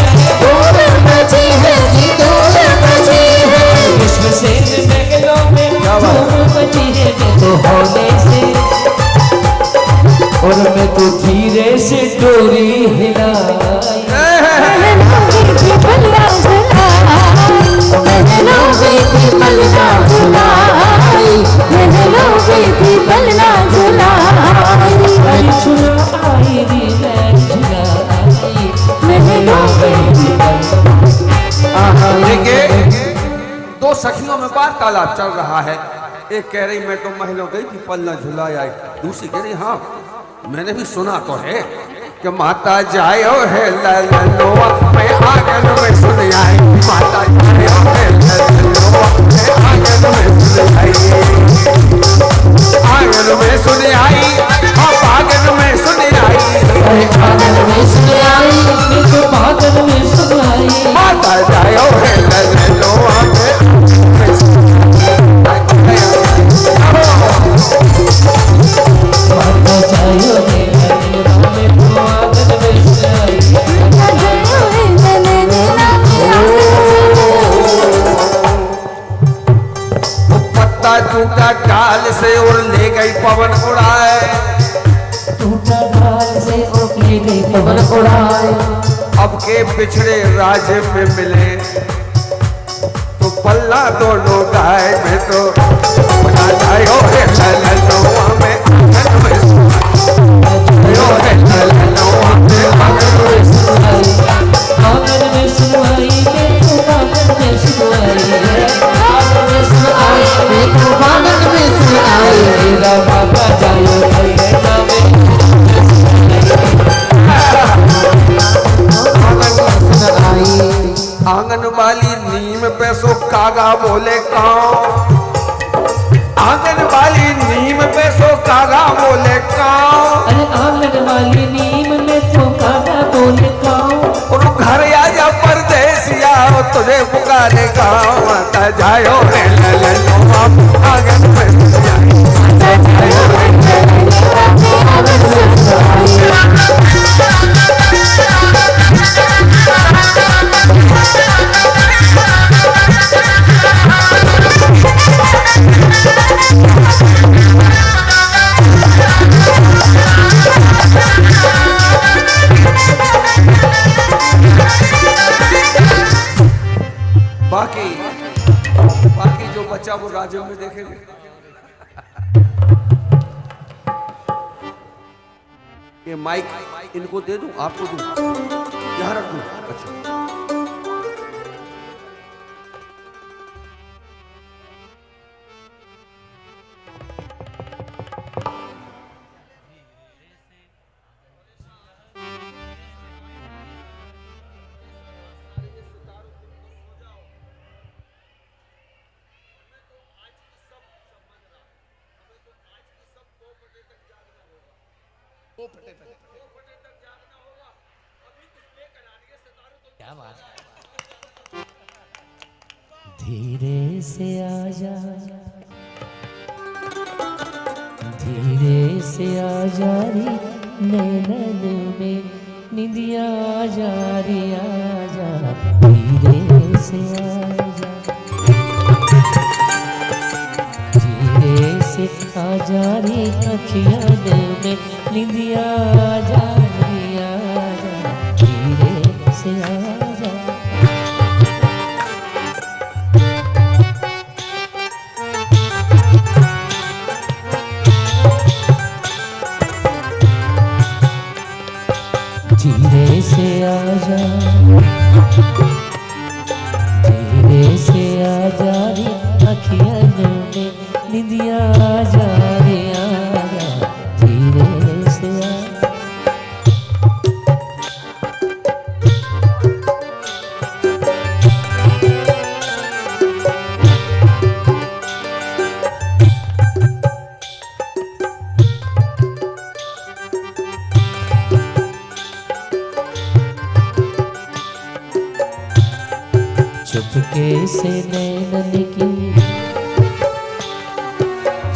धूम मची है जी, धूम मची है। विश्व से महलों में धूम मची है। मैं तो होने से और मैं तो धीरे से डोरी हिलाई। महलों गई थी पलना झूला आई, महलों गई थी पलना झूला आई, महलों गई थी पलना झूला आई। झूला आई री में झूला आई, महलों गई थी पलना। देखिए दो सखियों में वार्तालाप चल रहा है। एक कह रही मैं तो महलों गई थी पलना झूला आई, दूसरी कह रही हाँ मैंने भी सुना तो है कि माता जायो है ललनोआ, मैं आंगन में सुन आई, माता जायो है ललनोआ, मैं आंगन में सुन आई, आंगन में सुन आई, हाँ आंगन में सुन आई, आंगन में सुन आई, मैं तो आंगन में सुन आई। माता जायो है ललनोआ, मैं सुन आई। माता जायो रे ललना, मैं तो आंगन में सुन आई। पत्ता टूटा डाल से और ले गई पवन उड़ाए, टूटा डाल से और ले गई पवन उड़ाए। अब के पिछड़े राज्य में मिले तो पल्ला दोनों गाय में तो बना जायो है ललनोआ में आंगन में जायो है ललनोआ में आंगन में सुन आई, आंगन में सुन आई, मैं तो आंगन में सुन आई, आंगन में सुन आई, मैं तो आंगन में सुन आई। मेरा बाबा जायो ललना में आंगन वाली नीम पे सो कागा बोले काऊ, आंगन वाली नीम पे सो कागा बोले काऊ। अरे आंगन वाली नीम में तो कागा बोले काऊ। और घर आजा परदेसिया तुझे पुकारे गाँव, माता जायो रे ललन आंगन में जाए, माता जायो रे ललन आंगन में जाए। बाकी जो बच्चा वो राज्यों में देखेंगे। ये माइक इनको दे दूं, आपको दूं, यहाँ रख दूं? अच्छा क्या बात है। धीरे से आजा, धीरे से आजा रे नैनन में निदिया आजा रे आजा, धीरे से आजा, धीरे से आजा रे अखियाँ में निदिया आजा रे आजा, धीरे से आजा। धीरे से आजा, धीरे से आजा रे अखियन में निदिया आजा रे आजा, धीरे से आजा। चुपके से नैनन की,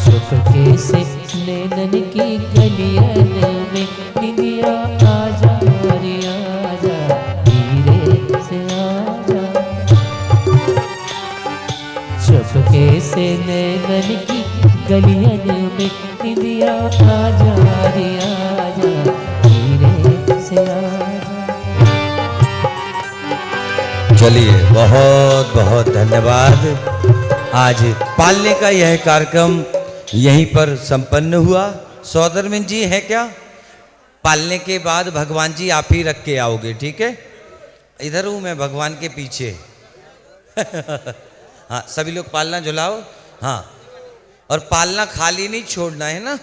चुपके से नैनन की गलियन में निदिया आजा रे आजा, धीरे से आजा। चुपके से नैनन की गलियन में निदिया आजा रे आजा, धीरे से आजा। चलिए बहुत बहुत धन्यवाद। आज पालने का यह कार्यक्रम यहीं पर संपन्न हुआ। सौदरमिन जी हैं क्या? पालने के बाद भगवान जी आप ही रख के आओगे, ठीक है? इधर हूँ मैं भगवान के पीछे। हाँ सभी लोग पालना झुलाओ। हाँ और पालना खाली नहीं छोड़ना है ना।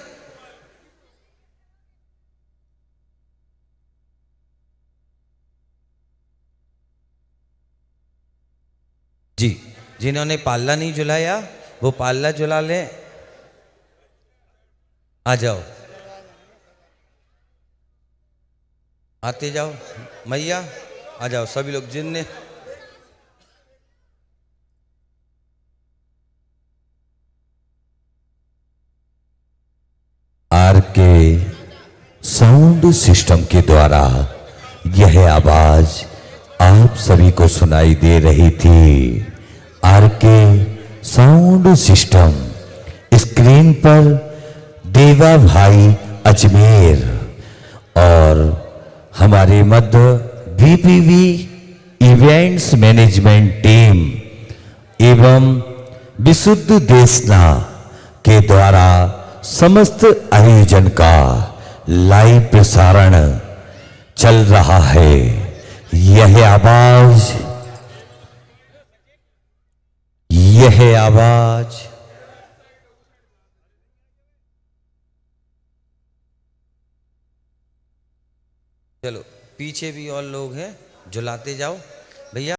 जी जिन्होंने पाल्ला नहीं झुलाया वो पाल्ला झुला लें। आ जाओ, आते जाओ मैया, आ जाओ सभी लोग जिनने। आरके साउंड सिस्टम के द्वारा यह आवाज आप सभी को सुनाई दे रही थी। आरके साउंड सिस्टम, स्क्रीन पर देवा भाई अजमेर और हमारे मध्य बीपीवी इवेंट्स मैनेजमेंट टीम एवं विशुद्ध देशना के द्वारा समस्त आयोजन का लाइव प्रसारण चल रहा है। यह आवाज चलो पीछे भी और लोग हैं, झुलाते जाओ भैया।